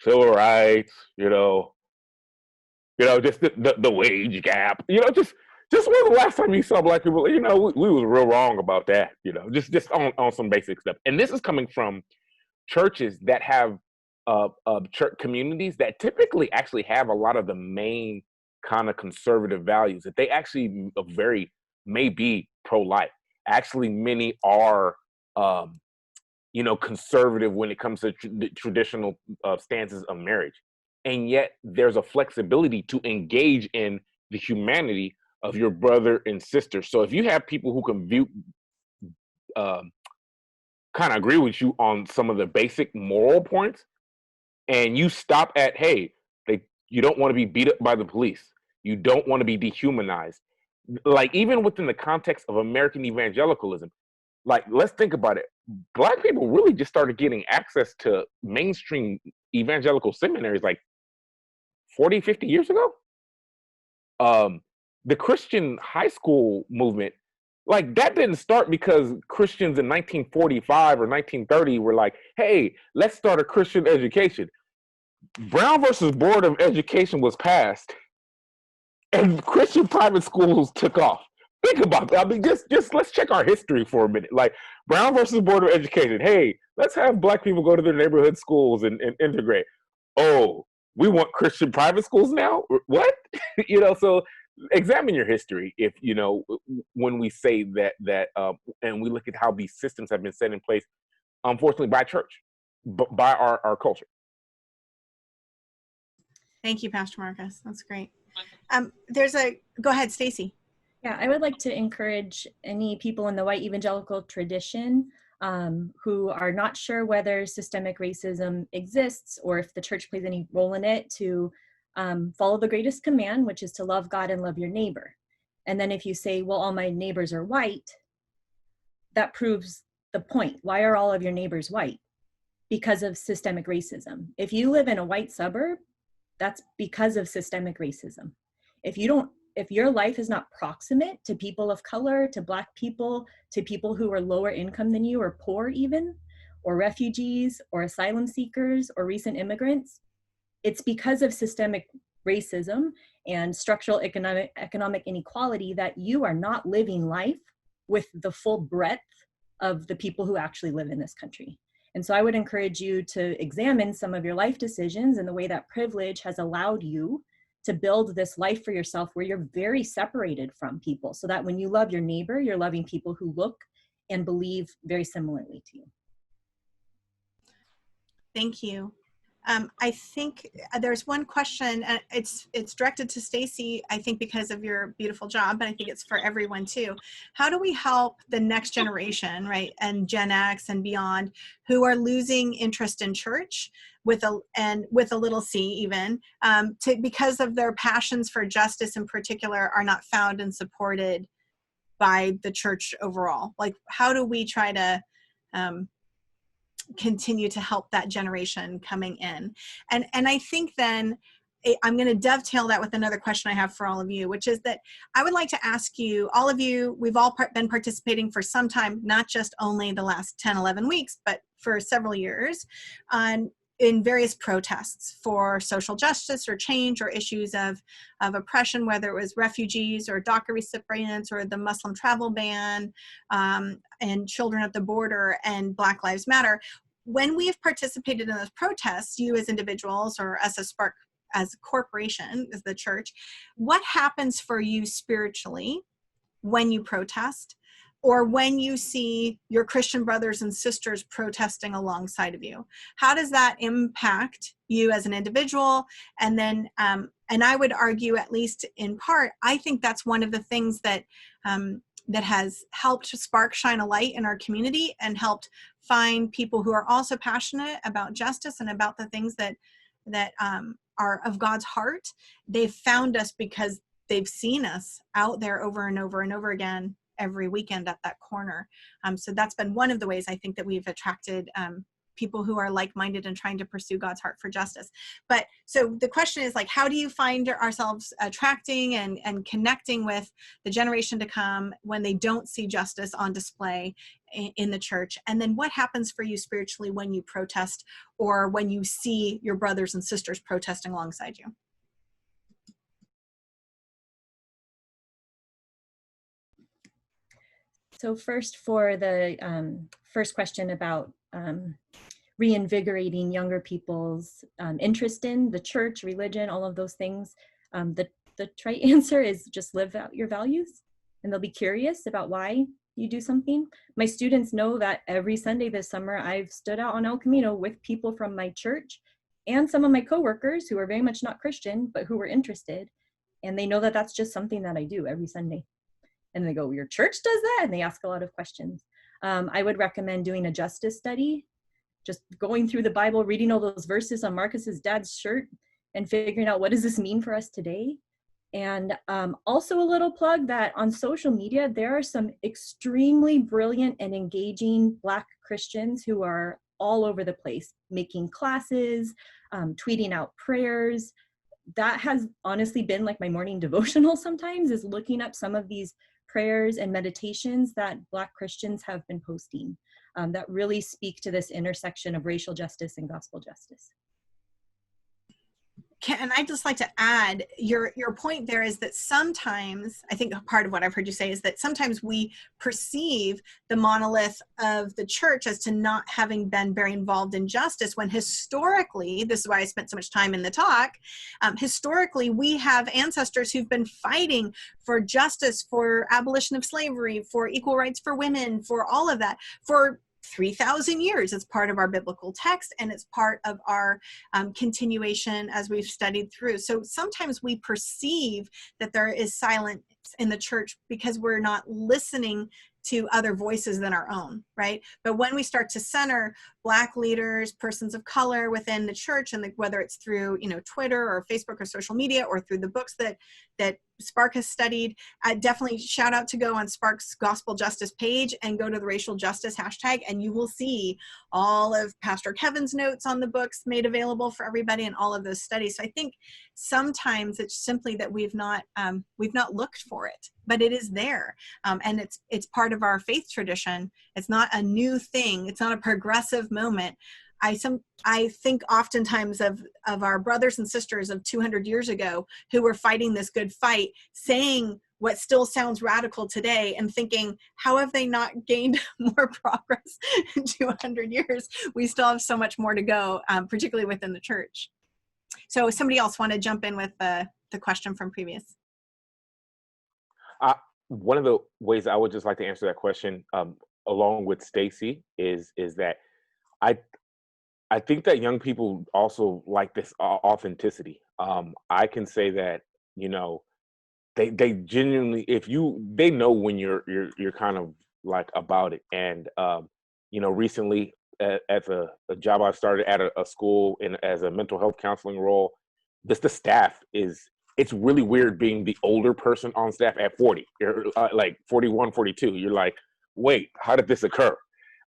civil rights, just the wage gap, Just when the last time you saw black people, you know, we was real wrong about that, you know, just on some basic stuff. And this is coming from churches that have church communities that typically actually have a lot of the main kind of conservative values that they actually may be pro-life. Actually, many are, you know, conservative when it comes to the traditional stances of marriage. And yet there's a flexibility to engage in the humanity of your brother and sister. So if you have people who can view, kind of agree with you on some of the basic moral points, and you stop at, hey, you don't want to be beat up by the police. You don't want to be dehumanized. Like, even within the context of American evangelicalism, like, let's think about it. Black people really just started getting access to mainstream evangelical seminaries like 40, 50 years ago. The Christian high school movement, like, that didn't start because Christians in 1945 or 1930 were like, hey, let's start a Christian education. Brown versus Board of Education was passed, and Christian private schools took off. Think about that. I mean, just let's check our history for a minute. Like, Brown versus Board of Education. Hey, let's have black people go to their neighborhood schools and integrate. Oh, we want Christian private schools now? What? You know, so examine your history. If, you know, when we say that, and we look at how these systems have been set in place, unfortunately, by church, by our culture. Thank you, Pastor Marcus. That's great. Go ahead, Stacy. Yeah, I would like to encourage any people in the white evangelical tradition who are not sure whether systemic racism exists or if the church plays any role in it to follow the greatest command, which is to love God and love your neighbor. And then if you say, well, all my neighbors are white, that proves the point. Why are all of your neighbors white? Because of systemic racism. If you live in a white suburb, that's because of systemic racism. If your life is not proximate to people of color, to Black people, to people who are lower income than you or poor even, or refugees or asylum seekers or recent immigrants, it's because of systemic racism and structural economic inequality that you are not living life with the full breadth of the people who actually live in this country. And so I would encourage you to examine some of your life decisions and the way that privilege has allowed you to build this life for yourself where you're very separated from people, so that when you love your neighbor, you're loving people who look and believe very similarly to you. Thank you. I think there's one question, it's directed to Stacy, I think because of your beautiful job, but I think it's for everyone too. How do we help the next generation, right, and Gen X and beyond, who are losing interest in church with a little c even, because of their passions for justice in particular are not found and supported by the church overall? Like, how do we try to continue to help that generation coming in? And I think then I'm going to dovetail that with another question I have for all of you, which is that I would like to ask you, all of you, we've all been participating for some time, not just only the last 10, 11 weeks, but for several years in various protests for social justice or change or issues of oppression, whether it was refugees or DACA recipients or the Muslim travel ban and children at the border and Black Lives Matter. When we have participated in those protests, you as individuals or us as Spark, as a corporation, as the church, what happens for you spiritually when you protest, or when you see your Christian brothers and sisters protesting alongside of you? How does that impact you as an individual? And then, and I would argue, at least in part, I think that's one of the things that that has helped Spark shine a light in our community and helped find people who are also passionate about justice and about the things that are of God's heart. They've found us because they've seen us out there over and over and over again every weekend at that corner. So that's been one of the ways I think that we've attracted people who are like-minded and trying to pursue God's heart for justice. But so the question is, like, how do you find ourselves attracting and connecting with the generation to come when they don't see justice on display in the church? And then what happens for you spiritually when you protest or when you see your brothers and sisters protesting alongside you? So first, for the first question about reinvigorating younger people's interest in the church, religion, all of those things, the trite answer is just live out your values, and they'll be curious about why you do something. My students know that every Sunday this summer, I've stood out on El Camino with people from my church and some of my coworkers who are very much not Christian, but who were interested. And they know that that's just something that I do every Sunday. And they go, your church does that? And they ask a lot of questions. I would recommend doing a justice study, just going through the Bible, reading all those verses on Marcus's dad's shirt and figuring out what does this mean for us today. And also a little plug that on social media, there are some extremely brilliant and engaging Black Christians who are all over the place, making classes, tweeting out prayers. That has honestly been like my morning devotional sometimes, is looking up some of these prayers and meditations that Black Christians have been posting that really speak to this intersection of racial justice and gospel justice. And I'd just like to add, your point there is that sometimes, I think part of what I've heard you say is that sometimes we perceive the monolith of the church as to not having been very involved in justice, when historically, this is why I spent so much time in the talk, historically we have ancestors who've been fighting for justice, for abolition of slavery, for equal rights for women, for all of that, for 3,000 years. It's part of our biblical text, and it's part of our continuation as we've studied through. So sometimes we perceive that there is silence in the church because we're not listening to other voices than our own, right? But when we start to center Black leaders, persons of color within the church, and whether it's through Twitter or Facebook or social media, or through the books that Spark has studied, definitely shout out to go on Spark's Gospel Justice page and go to the racial justice hashtag, and you will see all of Pastor Kevin's notes on the books made available for everybody and all of those studies. So I think sometimes it's simply that we've not looked for it, but it is there, and it's part of our faith tradition. It's not a new thing. It's not a progressive moment. I think oftentimes of our brothers and sisters of 200 years ago who were fighting this good fight, saying what still sounds radical today, and thinking, how have they not gained more progress in 200 years? We still have so much more to go, particularly within the church. So somebody else want to jump in with the question from previous? One of the ways I would just like to answer that question, along with Stacy, is that I think that young people also like this authenticity. I can say that, they genuinely, they know when you're kind of like about it. And, recently at a job I started at a school as a mental health counseling role, the staff it's really weird being the older person on staff at 40, you're like 41, 42. You're like, wait, how did this occur?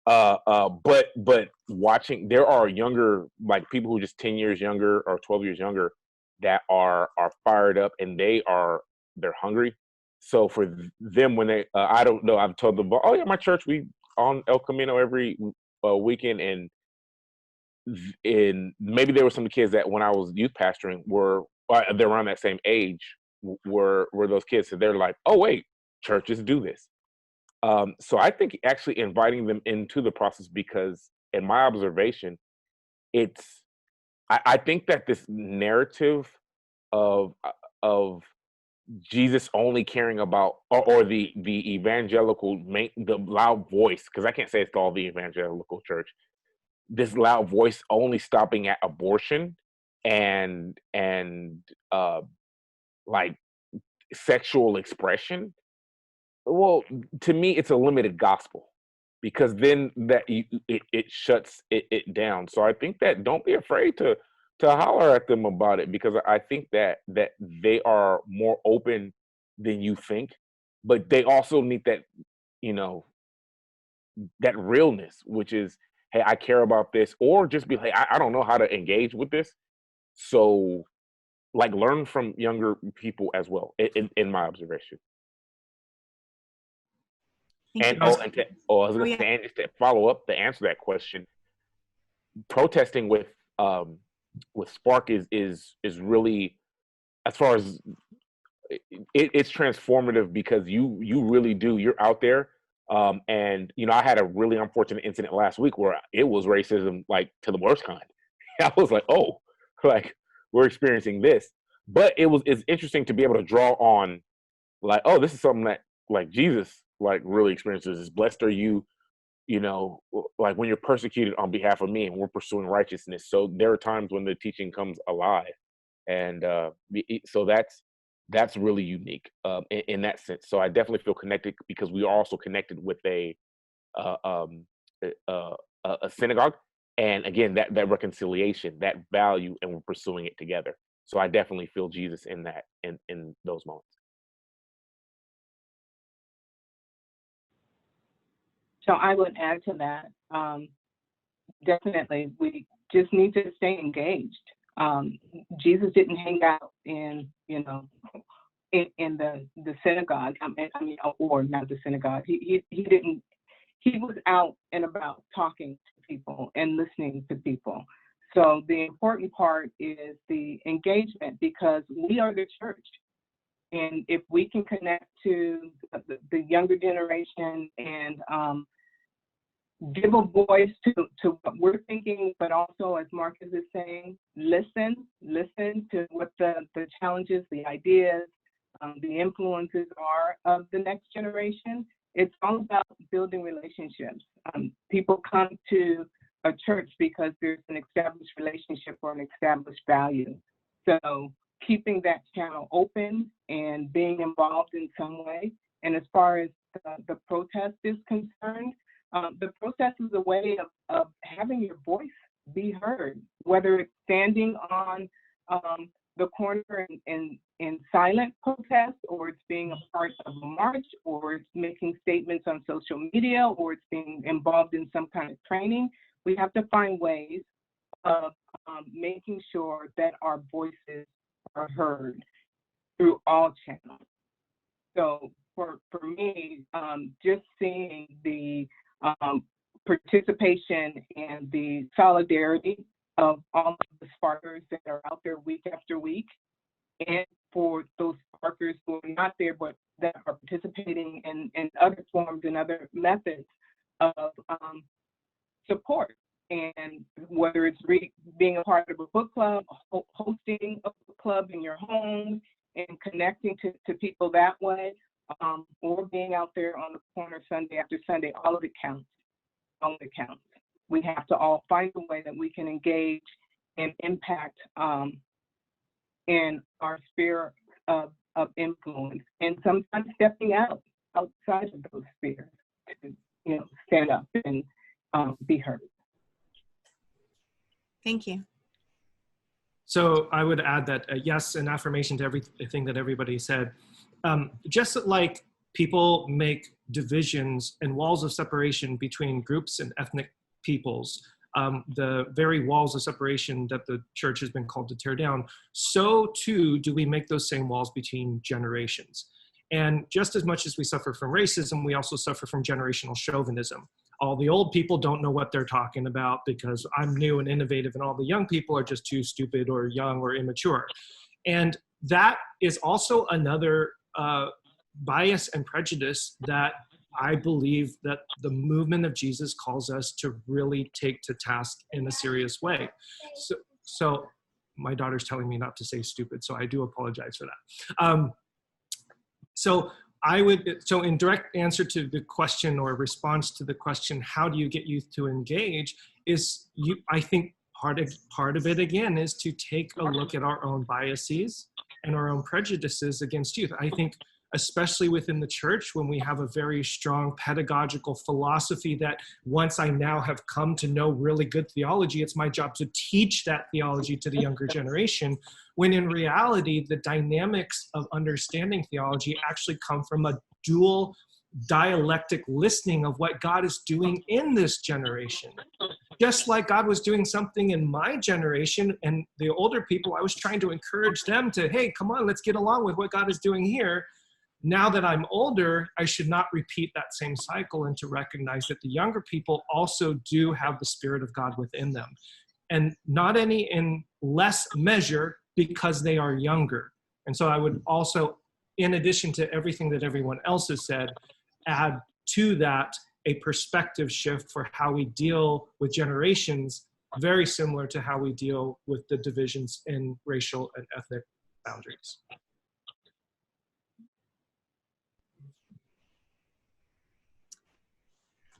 But watching, there are younger, like people who are just 10 years younger or 12 years younger that are fired up, and they're hungry. So for them, when they, I don't know, I've told them, oh yeah, my church, we on El Camino every weekend, and maybe there were some kids that when I was youth pastoring they're around that same age, were those kids. So they're like, oh wait, churches do this. So I think actually inviting them into the process, because in my observation, I think that this narrative of Jesus only caring about, or the evangelical, the loud voice, because I can't say it's all the evangelical church, this loud voice only stopping at abortion and like sexual expression. Well, to me, it's a limited gospel, because then that it shuts it down. So I think that don't be afraid to holler at them about it, because I think that they are more open than you think, but they also need that, that realness, which is, hey, I care about this, or just be like, I don't know how to engage with this. So like learn from younger people as well, in my observation. And I was going to say, and just to follow up to answer that question, protesting with Spark is really, as far as it's transformative, because you really do, you're out there And you know, I had a really unfortunate incident last week where it was racism, like to the worst kind. I was like, oh, like we're experiencing this. But it's interesting to be able to draw on, like, oh, this is something that like Jesus like really experiences. Is blessed are you, you know, like when you're persecuted on behalf of me and we're pursuing righteousness. So there are times when the teaching comes alive, and so that's really unique in that sense. So I definitely feel connected because we are also connected with a synagogue, and again that reconciliation, that value, and we're pursuing it together. So I definitely feel Jesus in that, in those moments. So I would add to that. Definitely, we just need to stay engaged. Jesus didn't hang out in, you know, in the synagogue. I mean, or not the synagogue. He didn't. He was out and about talking to people and listening to people. So the important part is the engagement, because we are the church. And if we can connect to the younger generation and give a voice to what we're thinking, but also, as Marcus is saying, listen to what the challenges, the ideas, the influences are of the next generation. It's all about building relationships. People come to a church because there's an established relationship or an established value. So keeping that channel open and being involved in some way. And as far as the protest is concerned, the protest is a way of having your voice be heard, whether it's standing on the corner in silent protest, or it's being a part of a march, or it's making statements on social media, or it's being involved in some kind of training. We have to find ways of making sure that our voices are heard through all channels. So for me, just seeing the participation and the solidarity of all of the sparkers that are out there week after week, and for those sparkers who are not there but that are participating in other forms and other methods of support. And whether it's being a part of a book club, hosting a book club in your home and connecting to people that way, or being out there on the corner Sunday after Sunday, all of it counts. All of it counts. We have to all find a way that we can engage and impact in our sphere of influence, and sometimes stepping outside of those spheres to, you know, stand up and be heard. Thank you. So I would add that, yes, an affirmation to everything that everybody said. Just like people make divisions and walls of separation between groups and ethnic peoples, the very walls of separation that the church has been called to tear down, so too do we make those same walls between generations. And just as much as we suffer from racism, we also suffer from generational chauvinism. All the old people don't know what they're talking about because I'm new and innovative, and all the young people are just too stupid or young or immature. And that is also another bias and prejudice that I believe that the movement of Jesus calls us to really take to task in a serious way. So my daughter's telling me not to say stupid, so I do apologize for that. So in direct answer to the question, or response to the question, how do you get youth to engage, I think part of it again is to take a look at our own biases and our own prejudices against youth. I think especially within the church, when we have a very strong pedagogical philosophy that once I now have come to know really good theology, it's my job to teach that theology to the younger generation, when in reality, the dynamics of understanding theology actually come from a dual dialectic listening of what God is doing in this generation. Just like God was doing something in my generation and the older people, I was trying to encourage them to, hey, come on, let's get along with what God is doing here. Now that I'm older, I should not repeat that same cycle, and to recognize that the younger people also do have the Spirit of God within them. And not any in less measure because they are younger. And so I would also, in addition to everything that everyone else has said, add to that a perspective shift for how we deal with generations, very similar to how we deal with the divisions in racial and ethnic boundaries.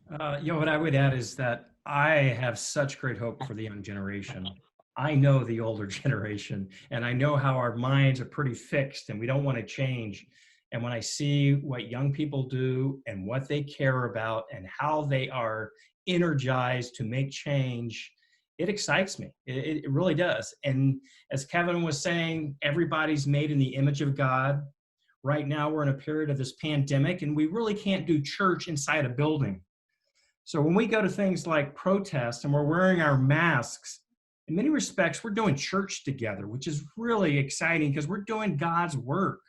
What I would add is that I have such great hope for the young generation. I know the older generation, and I know how our minds are pretty fixed and we don't want to change. And when I see what young people do and what they care about and how they are energized to make change, it excites me. It really does. And as Kevin was saying, everybody's made in the image of God. Right now, we're in a period of this pandemic, and we really can't do church inside a building. So when we go to things like protests and we're wearing our masks, in many respects, we're doing church together, which is really exciting because we're doing God's work.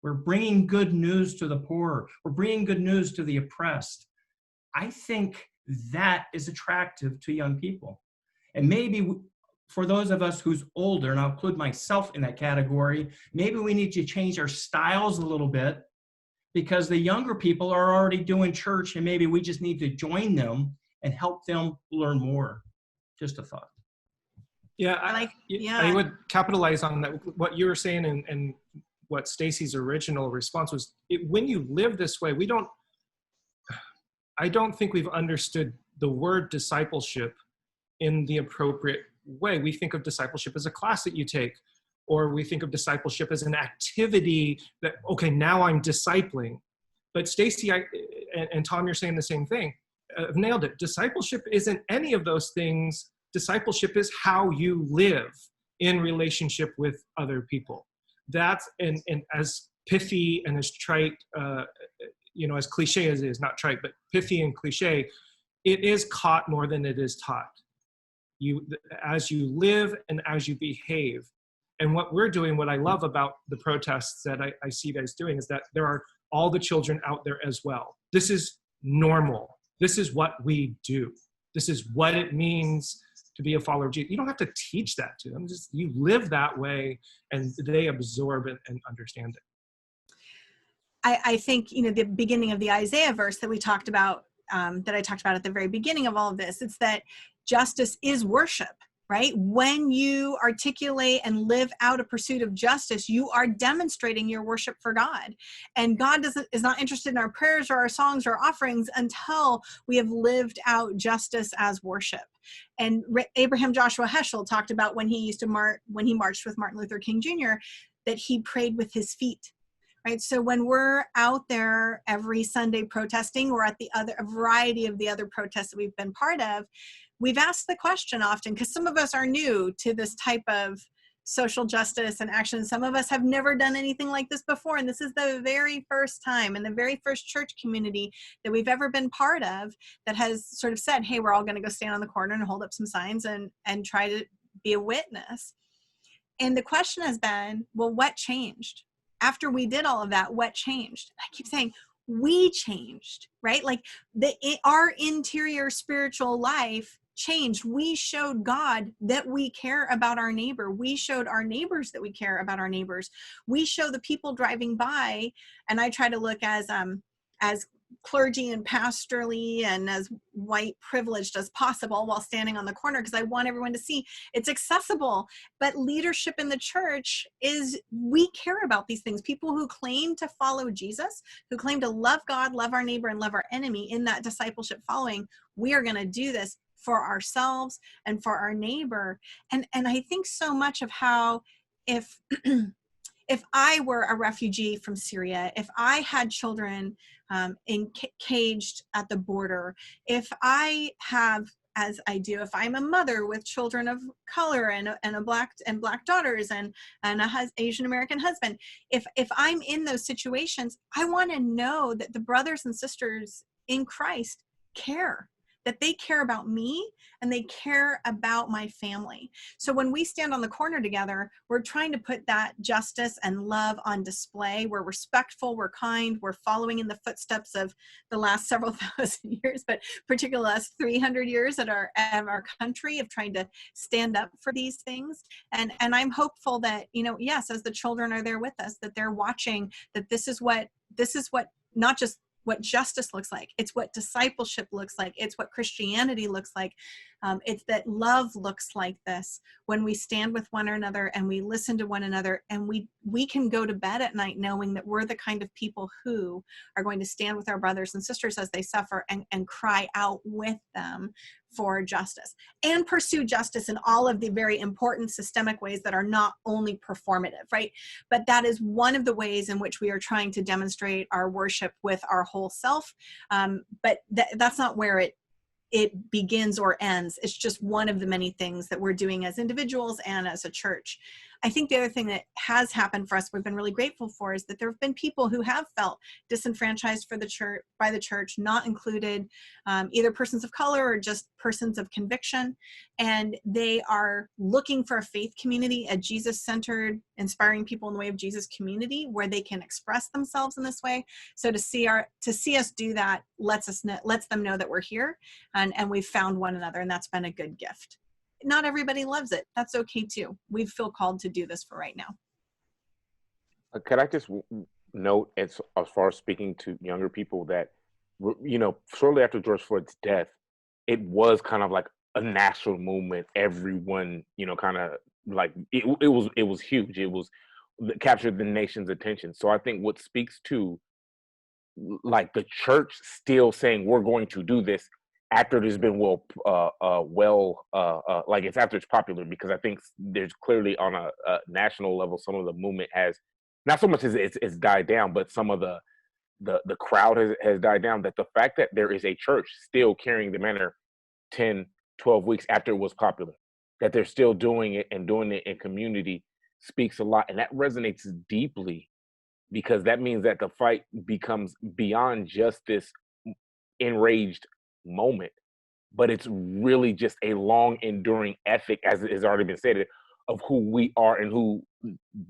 We're bringing good news to the poor. We're bringing good news to the oppressed. I think that is attractive to young people. And maybe for those of us who's older, and I'll include myself in that category, maybe we need to change our styles a little bit because the younger people are already doing church and maybe we just need to join them and help them learn more. Just a thought. Yeah, I would capitalize on that. What you were saying and what Stacy's original response was, when you live this way, I don't think we've understood the word discipleship in the appropriate way. We think of discipleship as a class that you take, or we think of discipleship as an activity that, okay, now I'm discipling. But Stacy and Tom, you're saying the same thing. I've nailed it. Discipleship isn't any of those things. Discipleship is how you live in relationship with other people. That's, and as pithy and as trite, as cliche as it is, not trite, but pithy and cliche, it is caught more than it is taught. As you live and as you behave. And what we're doing, what I love about the protests that I see you guys doing, is that there are all the children out there as well. This is normal. This is what we do. This is what it means to be a follower of Jesus. You don't have to teach that to them. Just you live that way and they absorb it and understand it. I think, the beginning of the Isaiah verse that we talked about, that I talked about at the very beginning of all of this, it's that justice is worship, right? When you articulate and live out a pursuit of justice, you are demonstrating your worship for God. And God is not interested in our prayers or our songs or offerings until we have lived out justice as worship. And Abraham Joshua Heschel talked about when he marched with Martin Luther King Jr., that he prayed with his feet. Right. So when we're out there every Sunday protesting, or at a variety of the other protests that we've been part of, we've asked the question often, because some of us are new to this type of social justice and action. Some of us have never done anything like this before. And this is the very first time and the very first church community that we've ever been part of that has sort of said, hey, we're all going to go stand on the corner and hold up some signs and try to be a witness. And the question has been, well, what changed? After we did all of that, what changed? I keep saying, we changed, right? Like our interior spiritual life changed. We showed God that we care about our neighbor. We showed our neighbors that we care about our neighbors. We show the people driving by, and I try to look as clergy and pastorally and as white privileged as possible while standing on the corner, because I want everyone to see it's accessible. But leadership in the church is, we care about these things. People who claim to follow Jesus, who claim to love God, love our neighbor, and love our enemy in that discipleship following, we are going to do this for ourselves and for our neighbor. And I think so much of how if I were a refugee from Syria, if I had children caged at the border, if I have, as I do, if I'm a mother with children of color and black daughters and a Asian American husband, if I'm in those situations, I want to know that the brothers and sisters in Christ care, that they care about me and they care about my family. So when we stand on the corner together, we're trying to put that justice and love on display. We're respectful, we're kind, we're following in the footsteps of the last several thousand years, but particularly the last 300 years of our country of trying to stand up for these things. And I'm hopeful that, yes, as the children are there with us, that they're watching, that this is what not just what justice looks like. It's what discipleship looks like. It's what Christianity looks like. It's that love looks like this when we stand with one another and we listen to one another, and we can go to bed at night knowing that we're the kind of people who are going to stand with our brothers and sisters as they suffer and cry out with them for justice and pursue justice in all of the very important systemic ways that are not only performative, right? But that is one of the ways in which we are trying to demonstrate our worship with our whole self. But that's not where it begins or ends. It's just one of the many things that we're doing as individuals and as a church. I think the other thing that has happened for us, we've been really grateful for, is that there have been people who have felt disenfranchised by the church, not included, either persons of color or just persons of conviction. And they are looking for a faith community, a Jesus-centered, inspiring people in the way of Jesus community where they can express themselves in this way. So to see us do that lets them know that we're here and we've found one another, and that's been a good gift. Not everybody loves it. That's okay too. We feel called to do this for right now. Could I just note, as far as speaking to younger people, that, shortly after George Floyd's death, it was kind of like a national movement. Everyone, kind of like it was huge. It captured the nation's attention. So I think what speaks to like the church still saying we're going to do this after there's been like it's after it's popular, because I think there's clearly on a national level some of the movement has not so much as it's died down, but some of the crowd has died down. That the fact that there is a church still carrying the banner 10, 12 weeks after it was popular, that they're still doing it and doing it in community, speaks a lot, and that resonates deeply, because that means that the fight becomes beyond just this enraged moment, but it's really just a long enduring ethic, as it has already been said, of who we are and who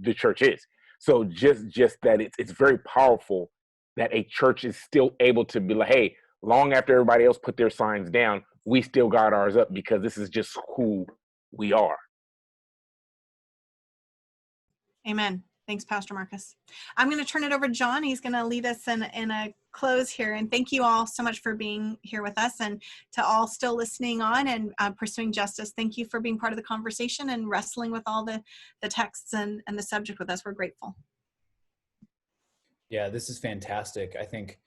the church is. So just that it's very powerful that a church is still able to be like, hey, long after everybody else put their signs down, we still got ours up, because this is just who we are. Amen. Thanks, Pastor Marcus. I'm going to turn it over to John. He's going to lead us in a close here. And thank you all so much for being here with us, and to all still listening on and pursuing justice. Thank you for being part of the conversation and wrestling with all the texts and the subject with us. We're grateful. Yeah, this is fantastic. I think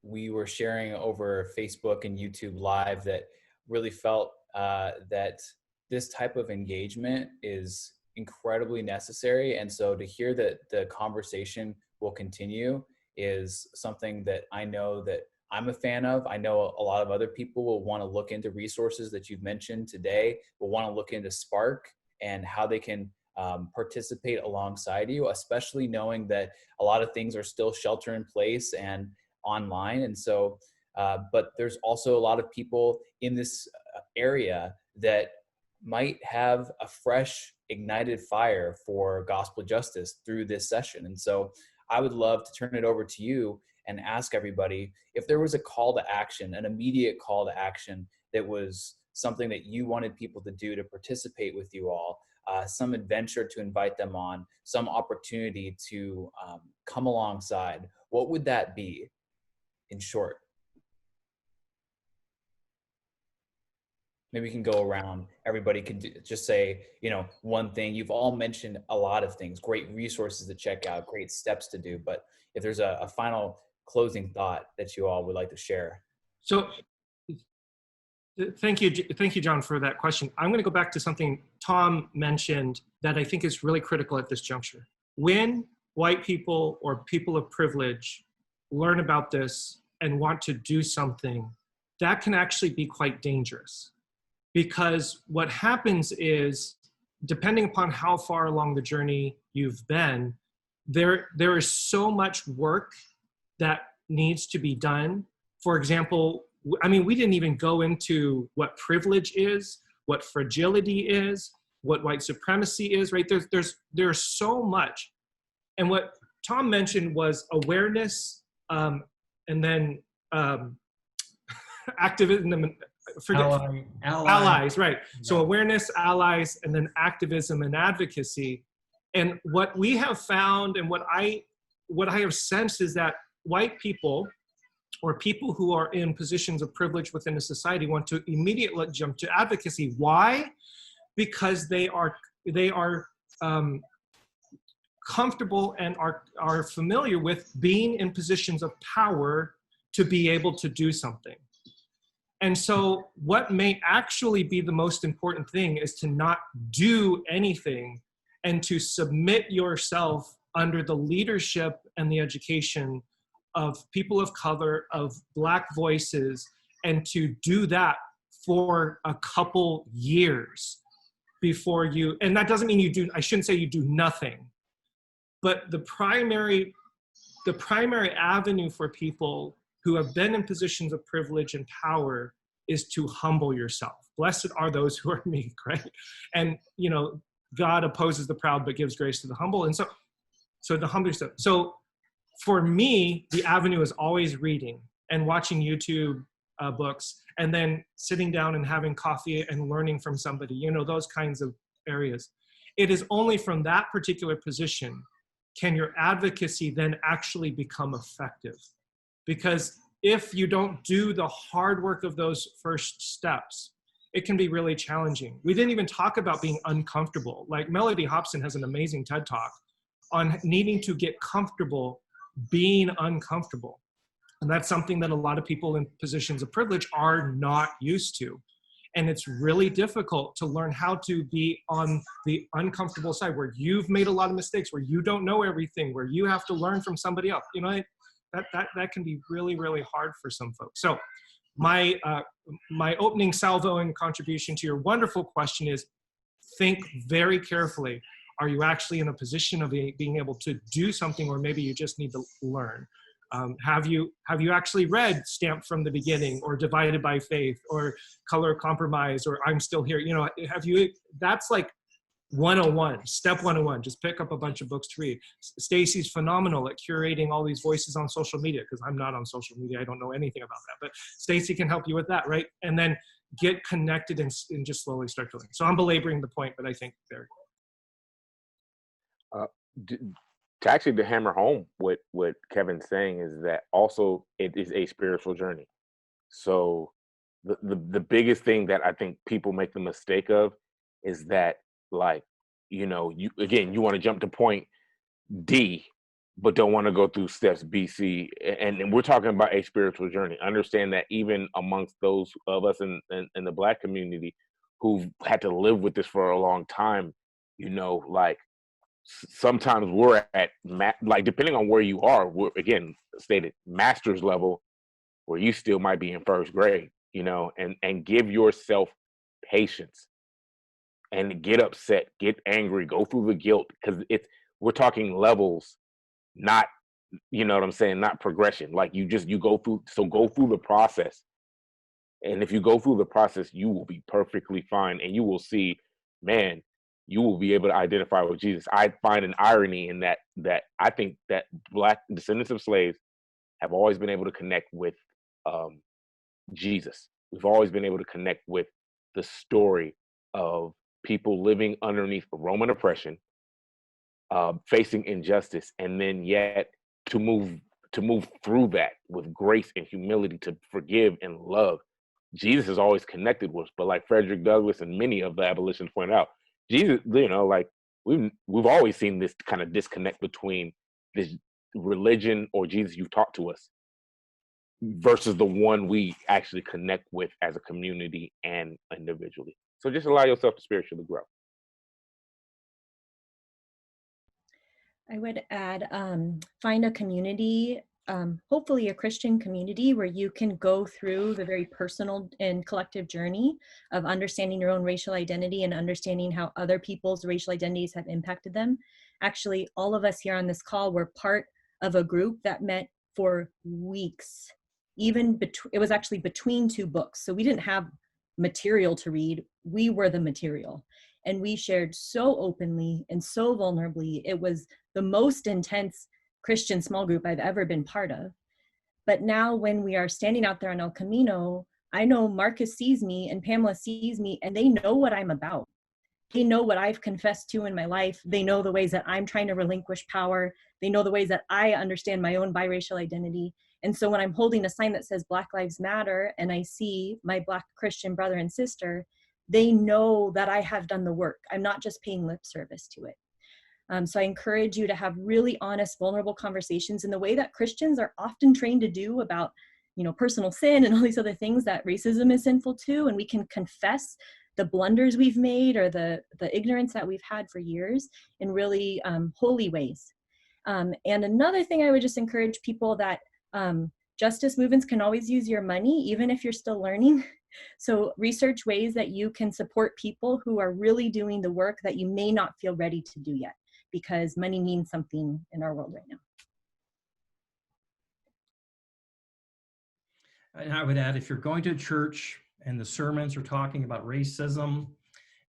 we were sharing over Facebook and YouTube Live that really felt that this type of engagement is incredibly necessary. And so to hear that the conversation will continue is something that I know that I'm a fan of. I know a lot of other people will want to look into resources that you've mentioned today, will want to look into Spark and how they can participate alongside you, especially knowing that a lot of things are still shelter in place and online. And so, but there's also a lot of people in this area that might have a fresh ignited fire for gospel justice through this session. And so I would love to turn it over to you and ask everybody if there was a call to action, an immediate call to action that was something that you wanted people to do to participate with you all, some adventure to invite them on, some opportunity to come alongside. What would that be in short? Maybe we can go around. Everybody can just say, one thing. You've all mentioned a lot of things, great resources to check out, great steps to do. But if there's a final closing thought that you all would like to share. So thank you, John, for that question. I'm going to go back to something Tom mentioned that I think is really critical at this juncture. When white people or people of privilege learn about this and want to do something, that can actually be quite dangerous. Because what happens is, depending upon how far along the journey you've been, there is so much work that needs to be done. For example, we didn't even go into what privilege is, what fragility is, what white supremacy is, right? There's so much. And what Tom mentioned was awareness, and then activism. Allies, right. Yeah. So awareness, allies, and then activism and advocacy. And what we have found and what I have sensed is that white people or people who are in positions of privilege within a society want to immediately jump to advocacy. Why? Because they are comfortable and are familiar with being in positions of power to be able to do something. And so what may actually be the most important thing is to not do anything and to submit yourself under the leadership and the education of people of color, of Black voices, and to do that for a couple years before you, and that doesn't mean you do, I shouldn't say you do nothing, but the primary avenue for people who have been in positions of privilege and power is to humble yourself. Blessed are those who are meek, right? And, you know, God opposes the proud but gives grace to the humble. And so to humble yourself. So for me, the avenue is always reading and watching YouTube books, and then sitting down and having coffee and learning from somebody, you know, those kinds of areas. It is only from that particular position can your advocacy then actually become effective. Because if you don't do the hard work of those first steps, it can be really challenging. We didn't even talk about being uncomfortable. Like Melody Hobson has an amazing TED Talk on needing to get comfortable being uncomfortable. And that's something that a lot of people in positions of privilege are not used to. And it's really difficult to learn how to be on the uncomfortable side where you've made a lot of mistakes, where you don't know everything, where you have to learn from somebody else. You know, that can be really, really hard for some folks. So my opening salvo and contribution to your wonderful question is, think very carefully. Are you actually in a position of being able to do something, or maybe you just need to learn? Have you actually read Stamped from the Beginning, or Divided by Faith, or Color Compromise, or I'm Still Here? You know, that's like 101, step 101. Just pick up a bunch of books to read. Stacy's phenomenal at curating all these voices on social media, because I'm not on social media. I don't know anything about that, but Stacy can help you with that, right? And then get connected and just slowly start to learn. So I'm belaboring the point, but I think there. To hammer home what Kevin's saying is that also it is a spiritual journey. So the biggest thing that I think people make the mistake of is that, like, you know, you want to jump to point D, but don't want to go through steps B, C, and we're talking about a spiritual journey. Understand that even amongst those of us in the Black community who've had to live with this for a long time, you know, like, sometimes we're at like, depending on where you are, we're, again stated, master's level, where you still might be in first grade, you know, and give yourself patience and get upset, get angry, go through the guilt, because we're talking levels, not, you know what I'm saying, not progression. Like, you go through the process, and if you go through the process, you will be perfectly fine, and you will see, man, you will be able to identify with Jesus. I find an irony in that I think that Black descendants of slaves have always been able to connect with Jesus. We've always been able to connect with the story of people living underneath Roman oppression, facing injustice, and then yet to move through that with grace and humility, to forgive and love. Jesus is always connected with us, but like Frederick Douglass and many of the abolitionists point out, Jesus, you know, like, we've always seen this kind of disconnect between this religion or Jesus you've taught to us versus the one we actually connect with as a community and individually. So just allow yourself to spiritually grow. I would add, find a community, hopefully a Christian community, where you can go through the very personal and collective journey of understanding your own racial identity and understanding how other people's racial identities have impacted them. Actually, all of us here on this call were part of a group that met for weeks. It was actually between two books. So we didn't have material to read. We were the material. And we shared so openly and so vulnerably. It was the most intense Christian small group I've ever been part of. But now when we are standing out there on El Camino, I know Marcus sees me and Pamela sees me, and they know what I'm about. They know what I've confessed to in my life. They know the ways that I'm trying to relinquish power. They know the ways that I understand my own biracial identity. And so when I'm holding a sign that says Black Lives Matter and I see my Black Christian brother and sister, they know that I have done the work. I'm not just paying lip service to it. So I encourage you to have really honest, vulnerable conversations in the way that Christians are often trained to do about, personal sin and all these other things that racism is sinful too. And we can confess the blunders we've made or the ignorance that we've had for years in really holy ways. And another thing I would just encourage people that justice movements can always use your money, even if you're still learning. So research ways that you can support people who are really doing the work that you may not feel ready to do yet, because money means something in our world right now. And I would add, if you're going to church and the sermons are talking about racism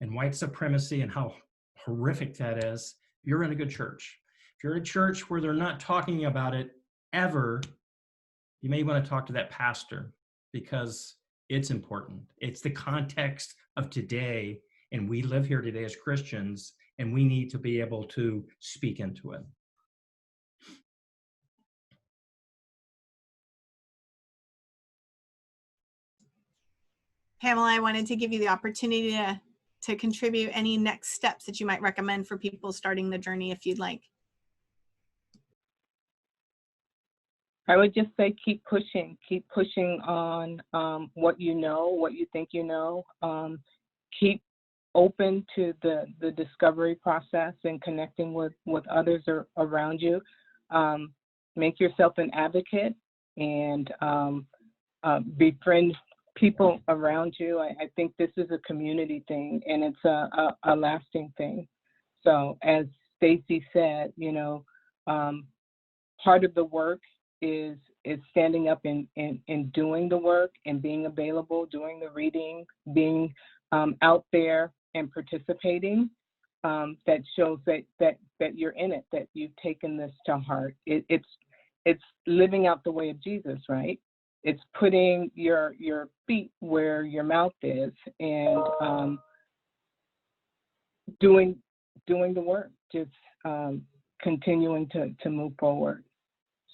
and white supremacy and how horrific that is, you're in a good church. If you're in a church where they're not talking about it ever, you may want to talk to that pastor, because it's important. It's the context of today, and we live here today as Christians, and we need to be able to speak into it. Pamela, I wanted to give you the opportunity to contribute any next steps that you might recommend for people starting the journey, if you'd like. I would just say keep pushing on what you know, what you think you know. Keep open to the discovery process and connecting with others around you. Make yourself an advocate and befriend people around you. I think this is a community thing, and it's a lasting thing. So as Stacy said, part of the work is standing up and doing the work and being available, doing the reading, being out there and participating. That shows that you're in it, that you've taken this to heart. It's living out the way of Jesus, right? It's putting your feet where your mouth is and doing the work, just continuing to move forward.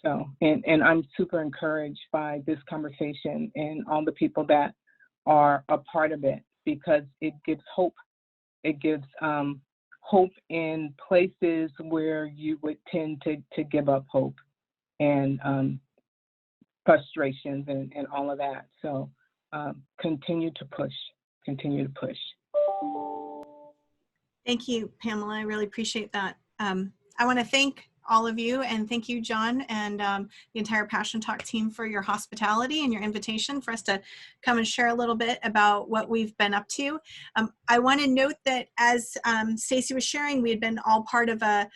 So, and I'm super encouraged by this conversation and all the people that are a part of it, because it gives hope. It gives hope in places where you would tend to give up hope and frustrations and all of that. So continue to push. Thank you, Pamela. I really appreciate that. I want to thank all of you, and thank you, John, and the entire Passion Talk team for your hospitality and your invitation for us to come and share a little bit about what we've been up to. I want to note that as Stacy was sharing, we had been all part of a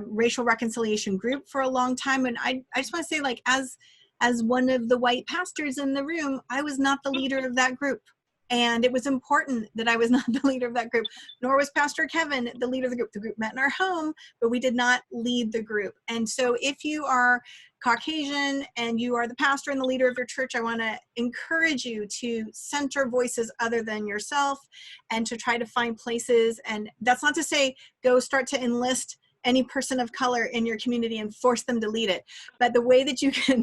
racial reconciliation group for a long time, and I just want to say, like, as one of the white pastors in the room, I was not the leader of that group. And it was important that I was not the leader of that group, nor was Pastor Kevin the leader of the group. The group met in our home, but we did not lead the group. And so if you are Caucasian and you are the pastor and the leader of your church, I want to encourage you to center voices other than yourself and to try to find places. And that's not to say go start to enlist any person of color in your community and force them to lead it. But the way that you can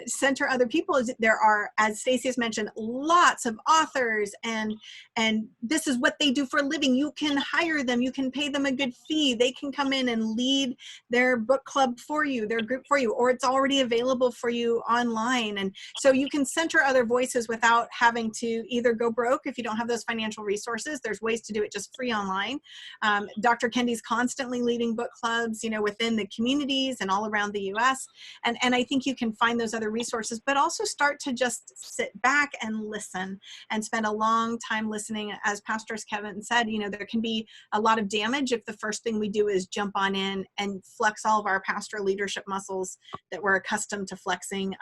center other people is there are, as Stacey has mentioned, lots of authors, and this is what they do for a living. You can hire them, you can pay them a good fee. They can come in and lead their book club for you, their group for you, or it's already available for you online. And so you can center other voices without having to either go broke if you don't have those financial resources. There's ways to do it just free online. Dr. Kendi's constantly leading book clubs, within the communities and all around the U.S. And I think you can find those other resources, but also start to just sit back and listen and spend a long time listening. As Pastor Kevin said, there can be a lot of damage if the first thing we do is jump on in and flex all of our pastoral leadership muscles that we're accustomed to flexing.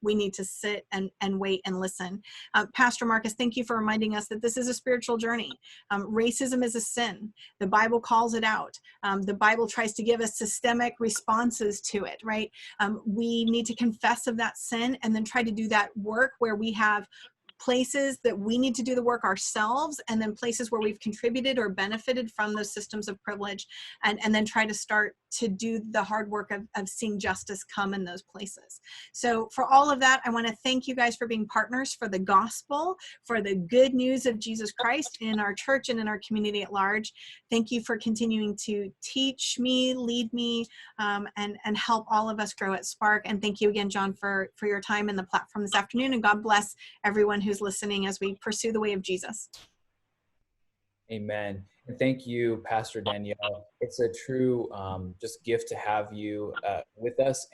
We need to sit and wait and listen. Pastor Marcus, thank you for reminding us that this is a spiritual journey. Racism is a sin. The Bible calls it out. The Bible tries to give us systemic responses to it, right? We need to confess of that sin and then try to do that work where we have places that we need to do the work ourselves, and then places where we've contributed or benefited from those systems of privilege, and then try to start to do the hard work of seeing justice come in those places. So for all of that, I want to thank you guys for being partners for the gospel, for the good news of Jesus Christ in our church and in our community at large. Thank you for continuing to teach me, lead me, and help all of us grow at Spark. And thank you again, John, for your time in the platform this afternoon. And God bless everyone who's listening as we pursue the way of Jesus. Amen. And thank you, Pastor Danielle. It's a true just gift to have you with us.